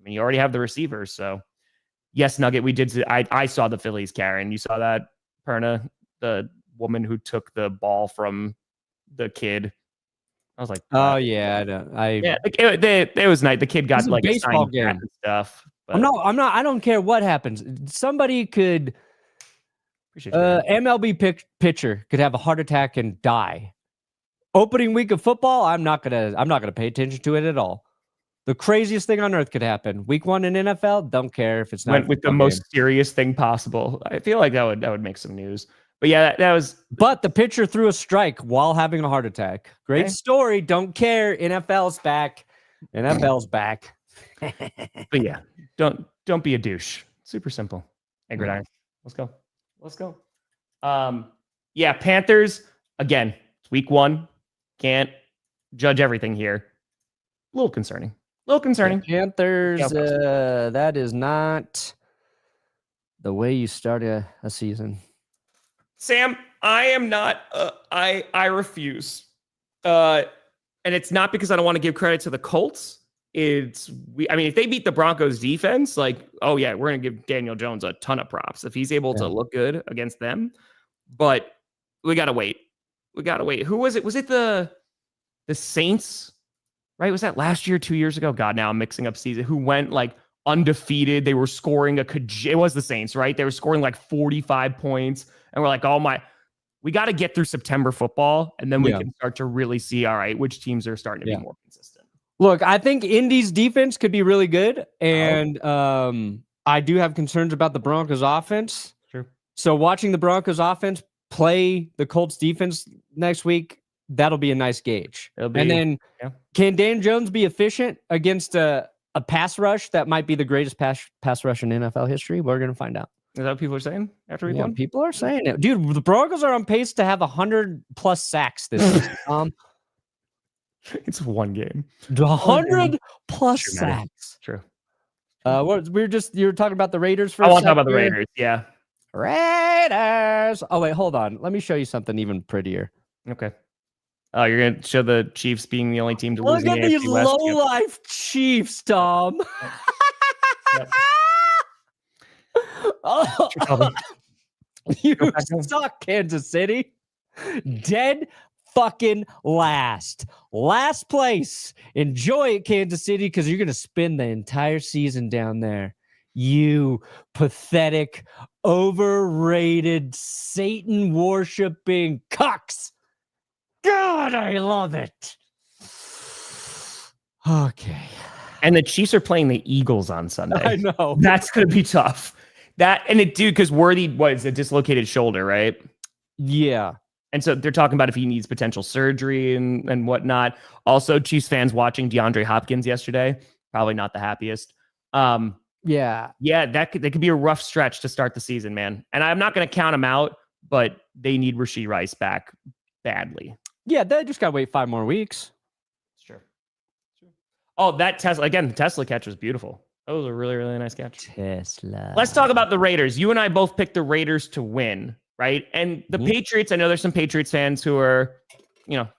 you already have the receivers. So, yes, Nugget, we did. I saw the Phillies, Karen. You saw that, Perna, the woman who took the ball from the kid I was like, Oh yeah, I don't. yeah, it was nice. The kid got It's a like a baseball signed bat game. and stuff. But I'm not. I don't care what happens. Somebody could. appreciate you, man. MLB pitcher could have a heart attack and die. Opening week of football, I'm not gonna pay attention to it at all. The craziest thing on earth could happen. Week 1 in NFL, don't care if it's not. Went with the most serious thing possible. I feel like that would make some news. But yeah, that was. But the pitcher threw a strike while having a heart attack. Great Okay. story. Don't care. NFL's back. NFL's back. But yeah, don't be a douche. Super simple. Hey, Gridiron. Let's go. Yeah, Panthers again. It's week 1. Can't judge everything here. A little concerning. Panthers. Yeah. That is not the way you start a season. Sam, I am not. I refuse. And it's not because I don't want to give credit to the Colts. I mean, if they beat the Broncos defense, like, oh yeah, we're gonna give Daniel Jones a ton of props if he's able to look good against them. But we gotta wait. Who was it? Was it the Saints? Right? Was that last year, 2 years ago? God, now I'm mixing up season. Who went like undefeated? They were scoring it was the Saints, right? They were scoring like 45 points, and we're like, oh my. We got to get through September football, and then we can start to really see, all right, which teams are starting to be more consistent. Look, I think Indy's defense could be really good, and I do have concerns about the Broncos offense. True. So watching the Broncos offense play the Colts defense next week, that'll be a nice gauge. And then can Dan Jones be efficient against a pass rush that might be the greatest pass rush in NFL history? We're going to find out. Is that what people are saying after week 1? People are saying it. Dude, the Broncos are on pace to have 100+ sacks this season. It's one game. 100+ True, sacks. True. You were talking about the Raiders for I a want to talk second about the here? Raiders. Yeah. Raiders. Oh, wait, hold on. Let me show you something even prettier. Okay. Oh, you're going to show the Chiefs being the only team to lose Look in at the these AFC West. low-life Chiefs, Tom. Yep. Oh, Sure, you suck, Kansas City. Dead fucking last. Last place. Enjoy it, Kansas City, because you're going to spend the entire season down there. You pathetic, overrated, Satan-worshipping cucks. God, I love it. Okay. And the Chiefs are playing the Eagles on Sunday. I know. That's going to be tough. Because Worthy was a dislocated shoulder, right? Yeah. And so they're talking about if he needs potential surgery and whatnot. Also, Chiefs fans watching DeAndre Hopkins yesterday, probably not the happiest. Yeah, that could be a rough stretch to start the season, man. And I'm not going to count them out, but they need Rashee Rice back badly. Yeah, they just got to wait 5 more weeks. It's true. Oh, that the Tesla catch was beautiful. That was a really, really nice catch. Tesla. Let's talk about the Raiders. You and I both picked the Raiders to win, right? And the Patriots, I know there's some Patriots fans who are,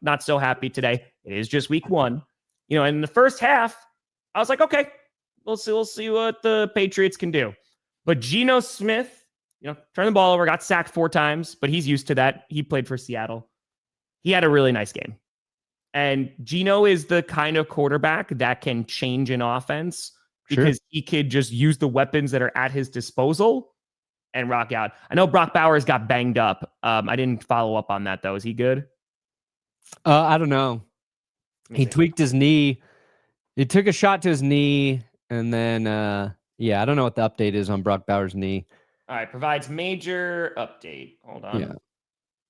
not so happy today. It is just week 1. In the first half, I was like, okay, we'll see what the Patriots can do. But Geno Smith, turned the ball over, got sacked 4 times, but he's used to that. He played for Seattle. He had a really nice game. And Geno is the kind of quarterback that can change an offense because he could just use the weapons that are at his disposal and rock out. I know Brock Bowers got banged up. I didn't follow up on that, though. Is he good? I don't know. He tweaked his knee. He took a shot to his knee, and then, I don't know what the update is on Brock Bowers' knee. All right, provides major update. Hold on. Yeah.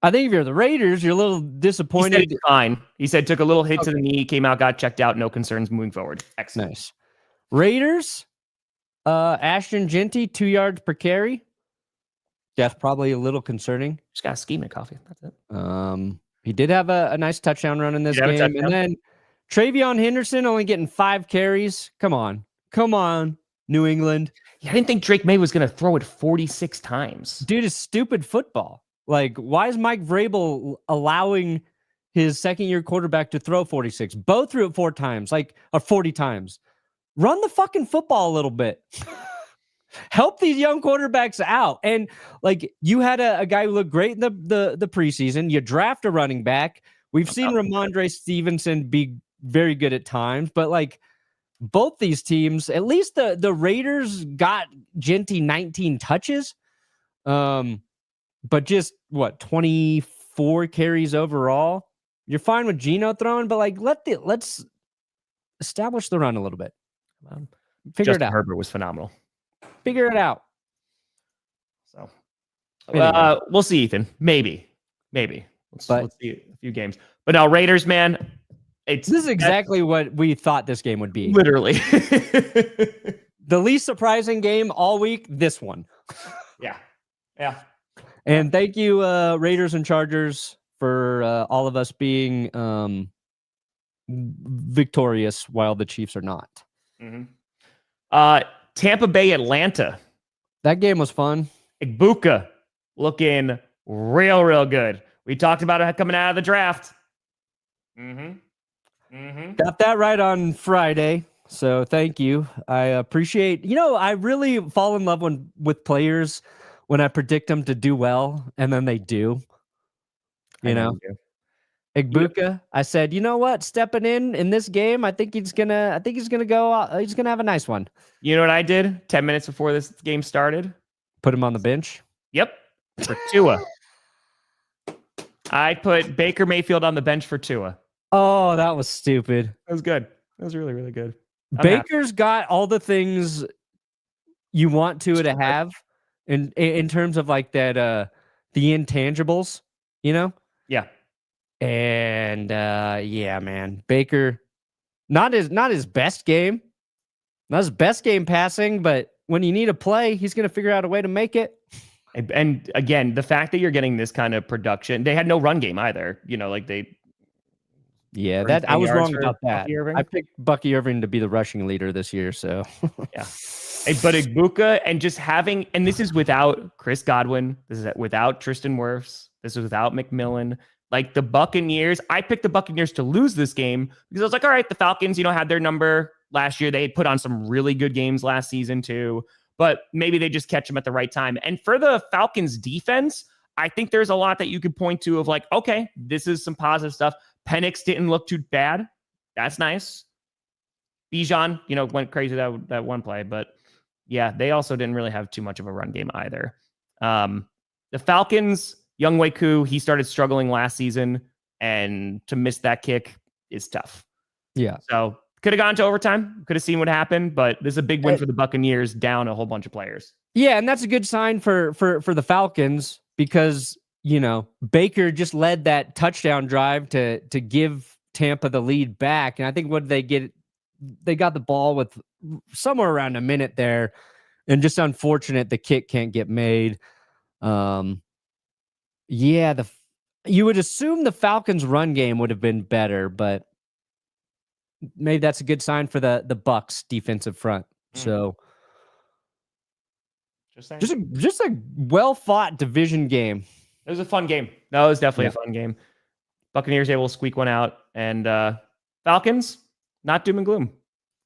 I think if you're the Raiders, you're a little disappointed. He said it's fine. He said took a little hit to the knee, came out, got checked out, no concerns moving forward. Excellent. Nice. Raiders, Ashton Genty, 2 yards per carry. That's probably a little concerning. Just got a scheme coffee. That's it. He did have a nice touchdown run in this game. And then Travion Henderson only getting 5 carries. Come on, New England. Yeah, I didn't think Drake May was going to throw it 46 times. Dude, it's stupid football. Like, why is Mike Vrabel allowing his second-year quarterback to throw 46? Bo threw it 4 times, or 40 times. Run the fucking football a little bit. Help these young quarterbacks out. And, you had a guy who looked great in the preseason. You draft a running back. We've seen Ramondre Stevenson be very good at times, but like both these teams, at least the Raiders got Genty 19 touches. But just 24 carries overall. You're fine with Geno throwing, but like let's establish the run a little bit. Figure it out. Herbert was phenomenal. Figure it out. So Anyway. we'll see, Ethan. Maybe. Let's see a few games. But now Raiders, man, This is exactly what we thought this game would be. literally. The least surprising game all week, this one. Yeah. And thank you, Raiders and Chargers, for all of us being victorious while the Chiefs are not. Mm-hmm. Tampa Bay, Atlanta. That game was fun. Ibuka looking real good. We talked about it coming out of the draft. Got that right on Friday. So thank you. I appreciate, I really fall in love with players when I predict them to do well and then they do. Ibuka, I said, you know what? Stepping in this game, I think he's gonna go. He's gonna have a nice one. You know what I did 10 minutes before this game started? Put him on the bench. Yep, for Tua. I put Baker Mayfield on the bench for Tua. Oh, that was stupid. That was good. That was really good. Baker's got all the things you want Tua to have in terms of like that the intangibles, Yeah. And yeah, man. Baker, not his best game. Not his best game passing, but when you need a play, he's going to figure out a way to make it. And again, the fact that you're getting this kind of production, they had no run game either. Yeah, I was wrong about that. I picked Bucky Irving to be the rushing leader this year, so yeah. But Ibuka and just having, and this is without Chris Godwin, this is without Tristan Wirfs, this is without McMillan. Like the Buccaneers, I picked the Buccaneers to lose this game because I was like, all right, the Falcons, had their number last year. They had put on some really good games last season too, but maybe they just catch them at the right time. And for the Falcons defense, I think there's a lot that you could point to of like, okay, this is some positive stuff. Penix didn't look too bad. That's nice. Bijan, went crazy that one play, but yeah, they also didn't really have too much of a run game either. The Falcons, Younghoe Koo, he started struggling last season, and to miss that kick is tough. Yeah. So could have gone to overtime, could have seen what happened, but this is a big win for the Buccaneers, down a whole bunch of players. Yeah, and that's a good sign for the Falcons because Baker just led that touchdown drive to give Tampa the lead back. And I think what did they get? They got the ball with somewhere around a minute there, and just unfortunate the kick can't get made. Yeah, you would assume the Falcons' run game would have been better, but maybe that's a good sign for the Bucs defensive front. So just a well-fought division game. It was a fun game. No, it was definitely a fun game. Buccaneers able to squeak one out, and Falcons, not doom and gloom.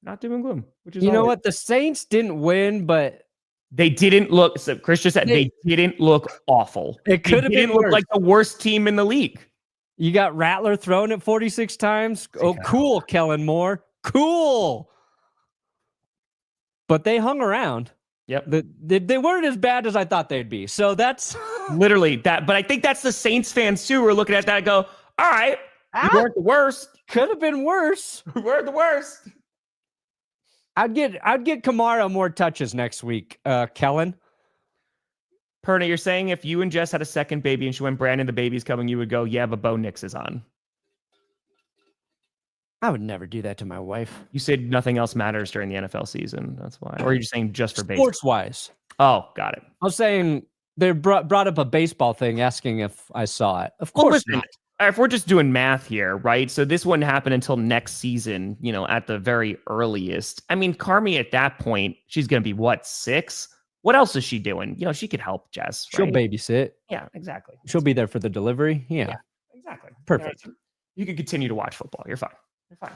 Not doom and gloom. Which is what? The Saints didn't win, but they didn't look. So Chris just said they didn't look awful. It could have been look like the worst team in the league. You got Rattler thrown it 46 times. Oh, cool, Kellen Moore. Cool. But they hung around. Yep. They weren't as bad as I thought they'd be. So that's literally that. But I think that's the Saints fans too who are looking at that and go, all right, we weren't the worst. Could have been worse. We weren't the worst. I'd get Kamara more touches next week, Kellen. Perna, you're saying if you and Jess had a second baby and she went, Brandon, the baby's coming, you would go, yeah, but Bo Nix is on. I would never do that to my wife. You said nothing else matters during the NFL season. That's why. Or are you just saying just for baseball? Sports-wise. Oh, got it. I was saying they brought up a baseball thing asking if I saw it. Of course not. If we're just doing math here, right? So this wouldn't happen until next season, at the very earliest. I mean, Carmi at that point, she's going to be what, 6? What else is she doing? She could help Jess. Right? She'll babysit. Yeah, exactly. She'll be there for the delivery. Yeah, exactly. Perfect. You can continue to watch football. You're fine. You're fine.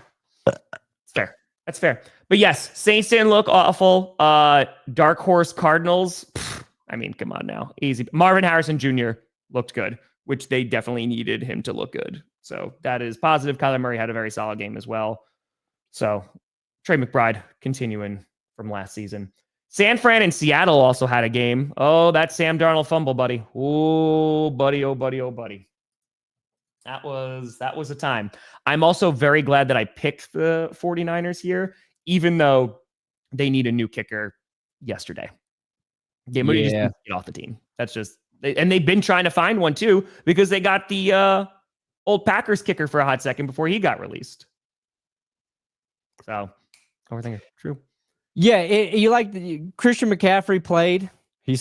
It's fair. That's fair. But yes, Saints didn't look awful. Dark Horse Cardinals. I mean, come on now. Easy. Marvin Harrison Jr. looked good, which they definitely needed him to look good. So that is positive. Kyler Murray had a very solid game as well. So Trey McBride continuing from last season. San Fran and Seattle also had a game. Oh, that Sam Darnold fumble, buddy. Oh, buddy. Oh, buddy. Oh, buddy. That was a time. I'm also very glad that I picked the 49ers here, even though they need a new kicker yesterday. They just need to get off the team. That's just, and they've been trying to find one too, because they got the old Packers kicker for a hot second before he got released. So overthinking, true. Yeah, you like Christian McCaffrey played. He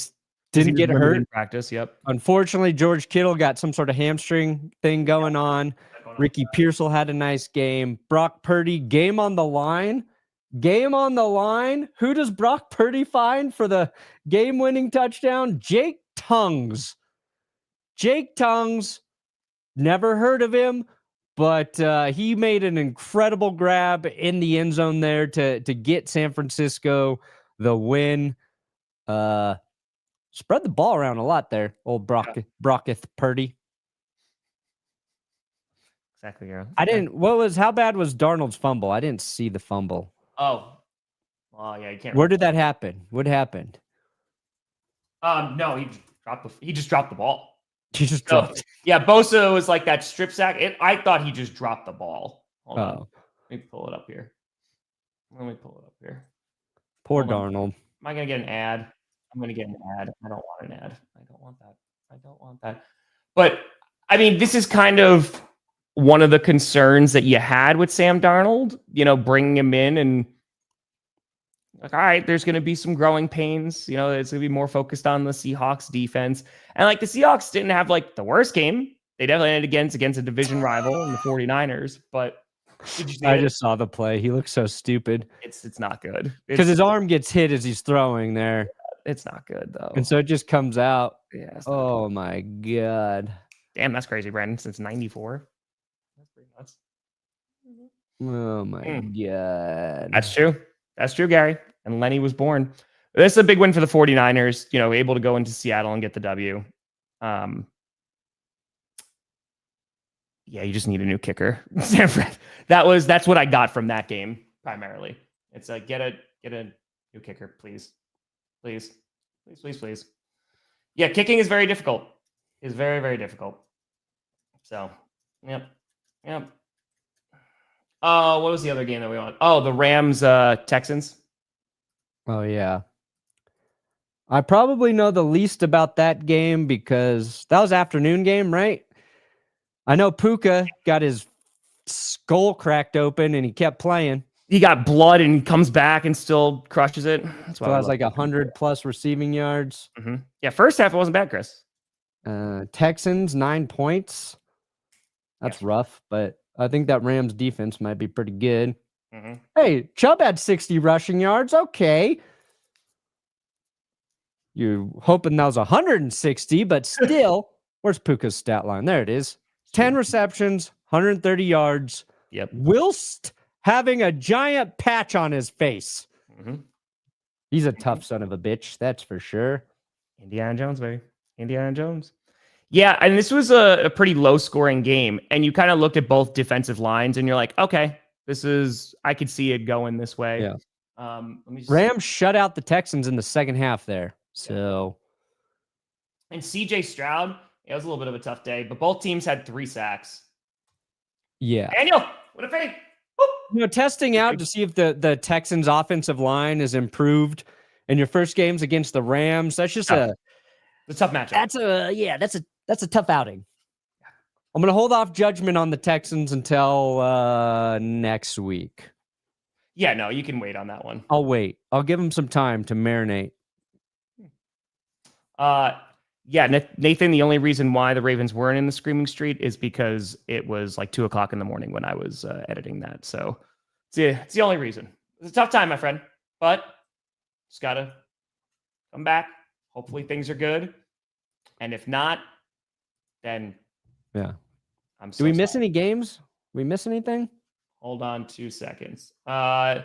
didn't get hurt in practice. Yep. Unfortunately, George Kittle got some sort of hamstring thing going on. Ricky Pearsall had a nice game. Brock Purdy, game on the line. Game on the line. Who does Brock Purdy find for the game-winning touchdown? Jake Tongues. Jake Tongues. Never heard of him, but he made an incredible grab in the end zone there to get San Francisco the win. Spread the ball around a lot there, old Brocketh Purdy. Exactly, yeah. How bad was Darnold's fumble? I didn't see the fumble. Oh, yeah, you can't. Where did that happen? What happened? No, he just dropped the ball. He just dropped. Yeah, Bosa was like that strip sack. I thought he just dropped the ball. Hold on. Let me pull it up here. Poor Darnold. Am I gonna get an ad? I'm gonna get an ad. I don't want an ad. I don't want that. But I mean, this is kind of one of the concerns that you had with Sam Darnold, bringing him in and like, all right, there's going to be some growing pains. It's going to be more focused on the Seahawks defense. And like the Seahawks didn't have like the worst game. They definitely ended against a division rival in the 49ers. But I just saw the play. He looks so stupid. It's not good. Because his arm gets hit as he's throwing there. It's not good, though. And so it just comes out. Yeah. Oh, my God. Damn, that's crazy, Brandon. Since 94. That's pretty nuts. Oh, my God. That's true, Gary. And Lenny was born. This is a big win for the 49ers, able to go into Seattle and get the W. Yeah, you just need a new kicker. That's what I got from that game, primarily. It's like, get a new kicker, please. Please. Yeah, kicking is very difficult. It's very, very difficult. So, yep. What was the other game that we won? Oh, the Rams Texans. Oh, yeah. I probably know the least about that game because that was afternoon game, right? I know Puka got his skull cracked open and he kept playing. He got blood and comes back and still crushes it. That's why I was like 100+ receiving yards. Mm-hmm. Yeah, first half it wasn't bad, Chris. Texans 9 points. That's rough, but I think that Rams defense might be pretty good. Mm-hmm. Hey, Chubb had 60 rushing yards. Okay. You're hoping that was 160, but still, where's Puka's stat line? There it is. 10 receptions, 130 yards. Yep. Whilst having a giant patch on his face. Mm-hmm. He's a tough son of a bitch, that's for sure. Indiana Jones, baby. Indiana Jones. Yeah, and this was a pretty low-scoring game, and you kind of looked at both defensive lines, and you're like, okay, I could see it going this way. Yeah. Rams shut out the Texans in the second half there. So, and CJ Stroud, it was a little bit of a tough day, but both teams had 3 sacks. Yeah. Daniel, what a fake. Testing out to see if the Texans offensive line is improved in your first games against the Rams. That's just a tough matchup. That's a tough outing. I'm going to hold off judgment on the Texans until next week. Yeah, no, you can wait on that one. I'll wait. I'll give them some time to marinate. Yeah, Nathan, the only reason why the Ravens weren't in the Screaming Street is because it was like 2:00 in the morning when I was editing that. So it's the only reason. It's a tough time, my friend, but just got to come back. Hopefully things are good. And if not, then yeah. Do we miss any games? We miss anything? Hold on 2 seconds. I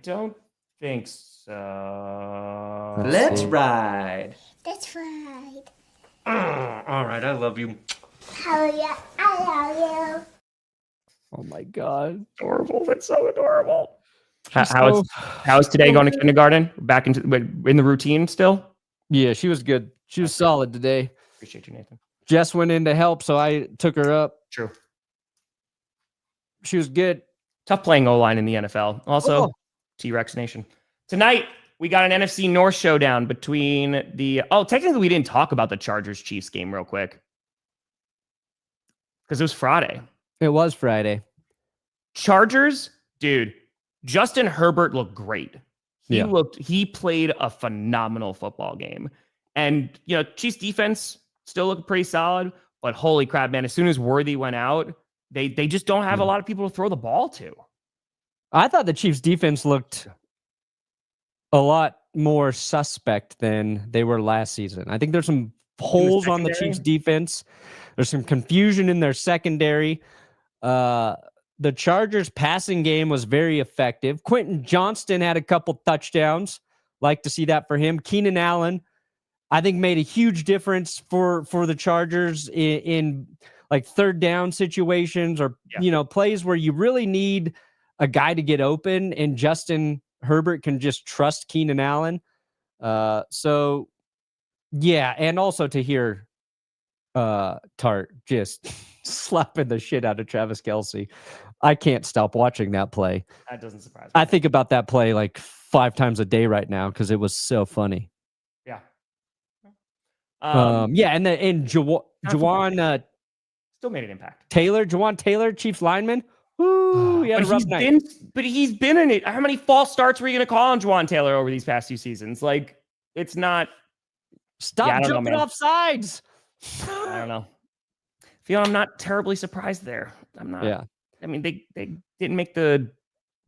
don't think so. Let's ride. That's right. All right, I love you. I love you. Oh my God. Adorable. That's so adorable. She's How is today going to kindergarten? Back in the routine still? Yeah, she was good. She was solid today. Appreciate you, Nathan. Jess went in to help, so I took her up. True. She was good. Tough playing O-line in the NFL. Also, T-Rex Nation. Tonight, we got an NFC North showdown between the... Oh, technically, we didn't talk about the Chargers-Chiefs game real quick. Because it was Friday. It was Friday. Chargers, dude, Justin Herbert looked great. He played a phenomenal football game. And, Chiefs defense still looked pretty solid, but holy crap, man, as soon as Worthy went out, they just don't have a lot of people to throw the ball to. I thought the Chiefs defense looked a lot more suspect than they were last season. I think there's some holes on the Chiefs defense. There's some confusion in their secondary. The Chargers passing game was very effective. Quentin Johnston had a couple touchdowns. Like to see that for him. Keenan Allen, I think, made a huge difference for the Chargers in like third down situations or, plays where you really need a guy to get open, and Justin Herbert can just trust Keenan Allen. So, yeah, and also to hear Tart just slapping the shit out of Travis Kelce. I can't stop watching that play. That doesn't surprise me. I think about that play like 5 times a day right now because it was so funny. Yeah. And Jawan still made an impact. Jawan Taylor, Chiefs lineman. Woo, he had a rough night. But he's been in it. How many false starts were you going to call on Jawan Taylor over these past 2 seasons? Like, it's not. Stop jumping off sides. I don't know. I'm not terribly surprised there. I'm not. Yeah. I mean, they didn't make the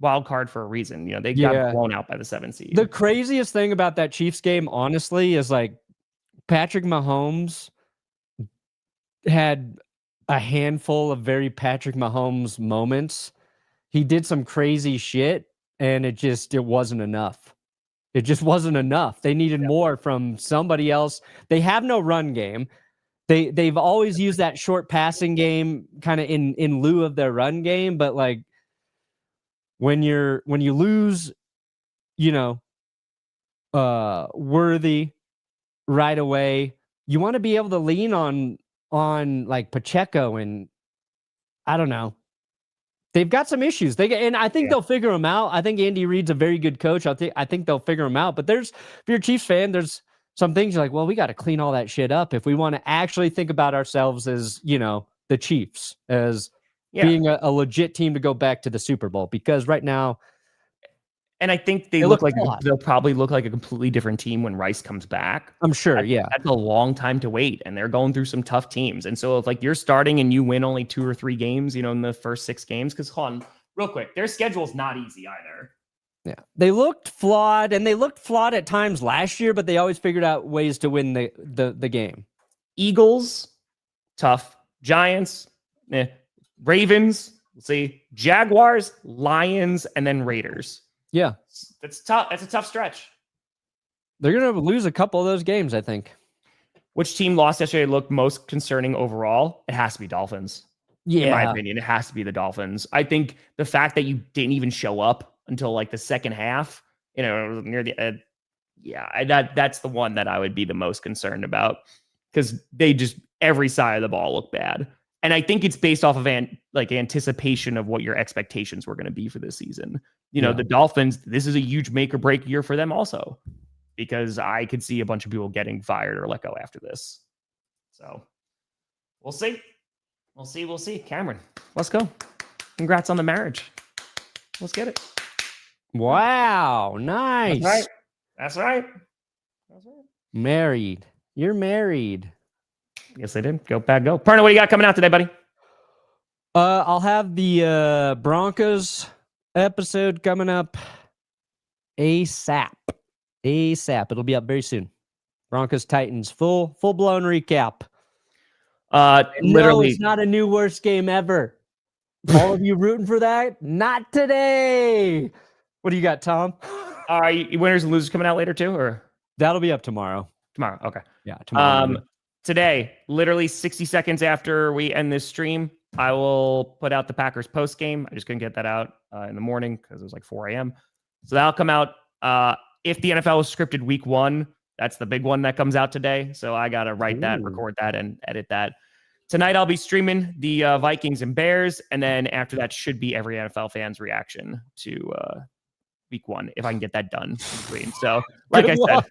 wild card for a reason. They got blown out by the 7 seed. The craziest thing about that Chiefs game, honestly, is like Patrick Mahomes had a handful of very Patrick Mahomes moments. He did some crazy shit, and it wasn't enough. It just wasn't enough. They needed more from somebody else. They have no run game. They've always used that short passing game kind of in lieu of their run game, but like when you lose, Worthy right away, you want to be able to lean on like Pacheco, and I don't know. They've got some issues. And I think they'll figure them out. I think Andy Reid's a very good coach. I think they'll figure them out. But if you're a Chiefs fan, there's some things you're like, well, we got to clean all that shit up if we want to actually think about ourselves as, the Chiefs, as being a legit team to go back to the Super Bowl. Because right now, and I think they'll probably look like a completely different team when Rice comes back. I'm sure, That's a long time to wait, and they're going through some tough teams. And so if like you're starting and you win only 2 or 3 games, in the first 6 games, because hold on, real quick, their schedule's not easy either. Yeah, they looked flawed, and they looked flawed at times last year, but they always figured out ways to win the game. Eagles, tough. Giants, Ravens, we'll see. Jaguars, Lions, and then Raiders. Yeah, that's tough. That's a tough stretch. They're going to lose a couple of those games, I think. Which team lost yesterday looked most concerning overall? It has to be Dolphins. Yeah. In my opinion, it has to be the Dolphins. I think the fact that you didn't even show up until like the second half, near the that's the one that I would be the most concerned about, because they just every side of the ball looked bad. And I think it's based off of anticipation of what your expectations were going to be for this season. The Dolphins, this is a huge make or break year for them also, because I could see a bunch of people getting fired or let go after this. So we'll see. We'll see. Cameron, let's go. Congrats on the marriage. Let's get it. Wow. Nice. That's right. Married. You're married. Yes, I did. Go, Pad, go. Perna, what do you got coming out today, buddy? I'll have the Broncos episode coming up ASAP. It'll be up very soon. Broncos Titans full blown recap. Literally, it's not a new worst game ever. All of you rooting for that? Not today. What do you got, Tom? Are you winners and losers coming out later too, or that'll be up tomorrow? Tomorrow, okay. Yeah, tomorrow. today, literally 60 seconds after we end this stream, I will put out the Packers post game. I just couldn't get that out in the morning because it was like 4 a.m. So that'll come out. If the NFL was scripted week 1, that's the big one that comes out today. So I got to write that, record that, and edit that. Tonight, I'll be streaming the Vikings and Bears. And then after that should be every NFL fan's reaction to week 1, if I can get that done between. So like I said,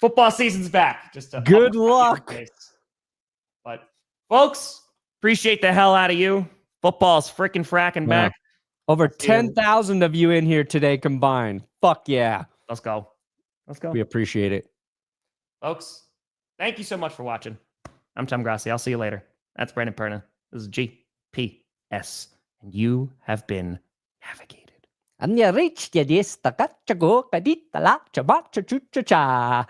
football season's back. Just good luck. But folks, appreciate the hell out of you. Football's freaking fracking back. Over 10,000 of you in here today combined. Fuck yeah. Let's go. We appreciate it. Folks, thank you so much for watching. I'm Tom Grossi. I'll see you later. That's Brandon Perna. This is GPS. And you have been navigated. Anya rich, ya dis, takat, chago, kadit, tala, chabat, cha, cha, cha.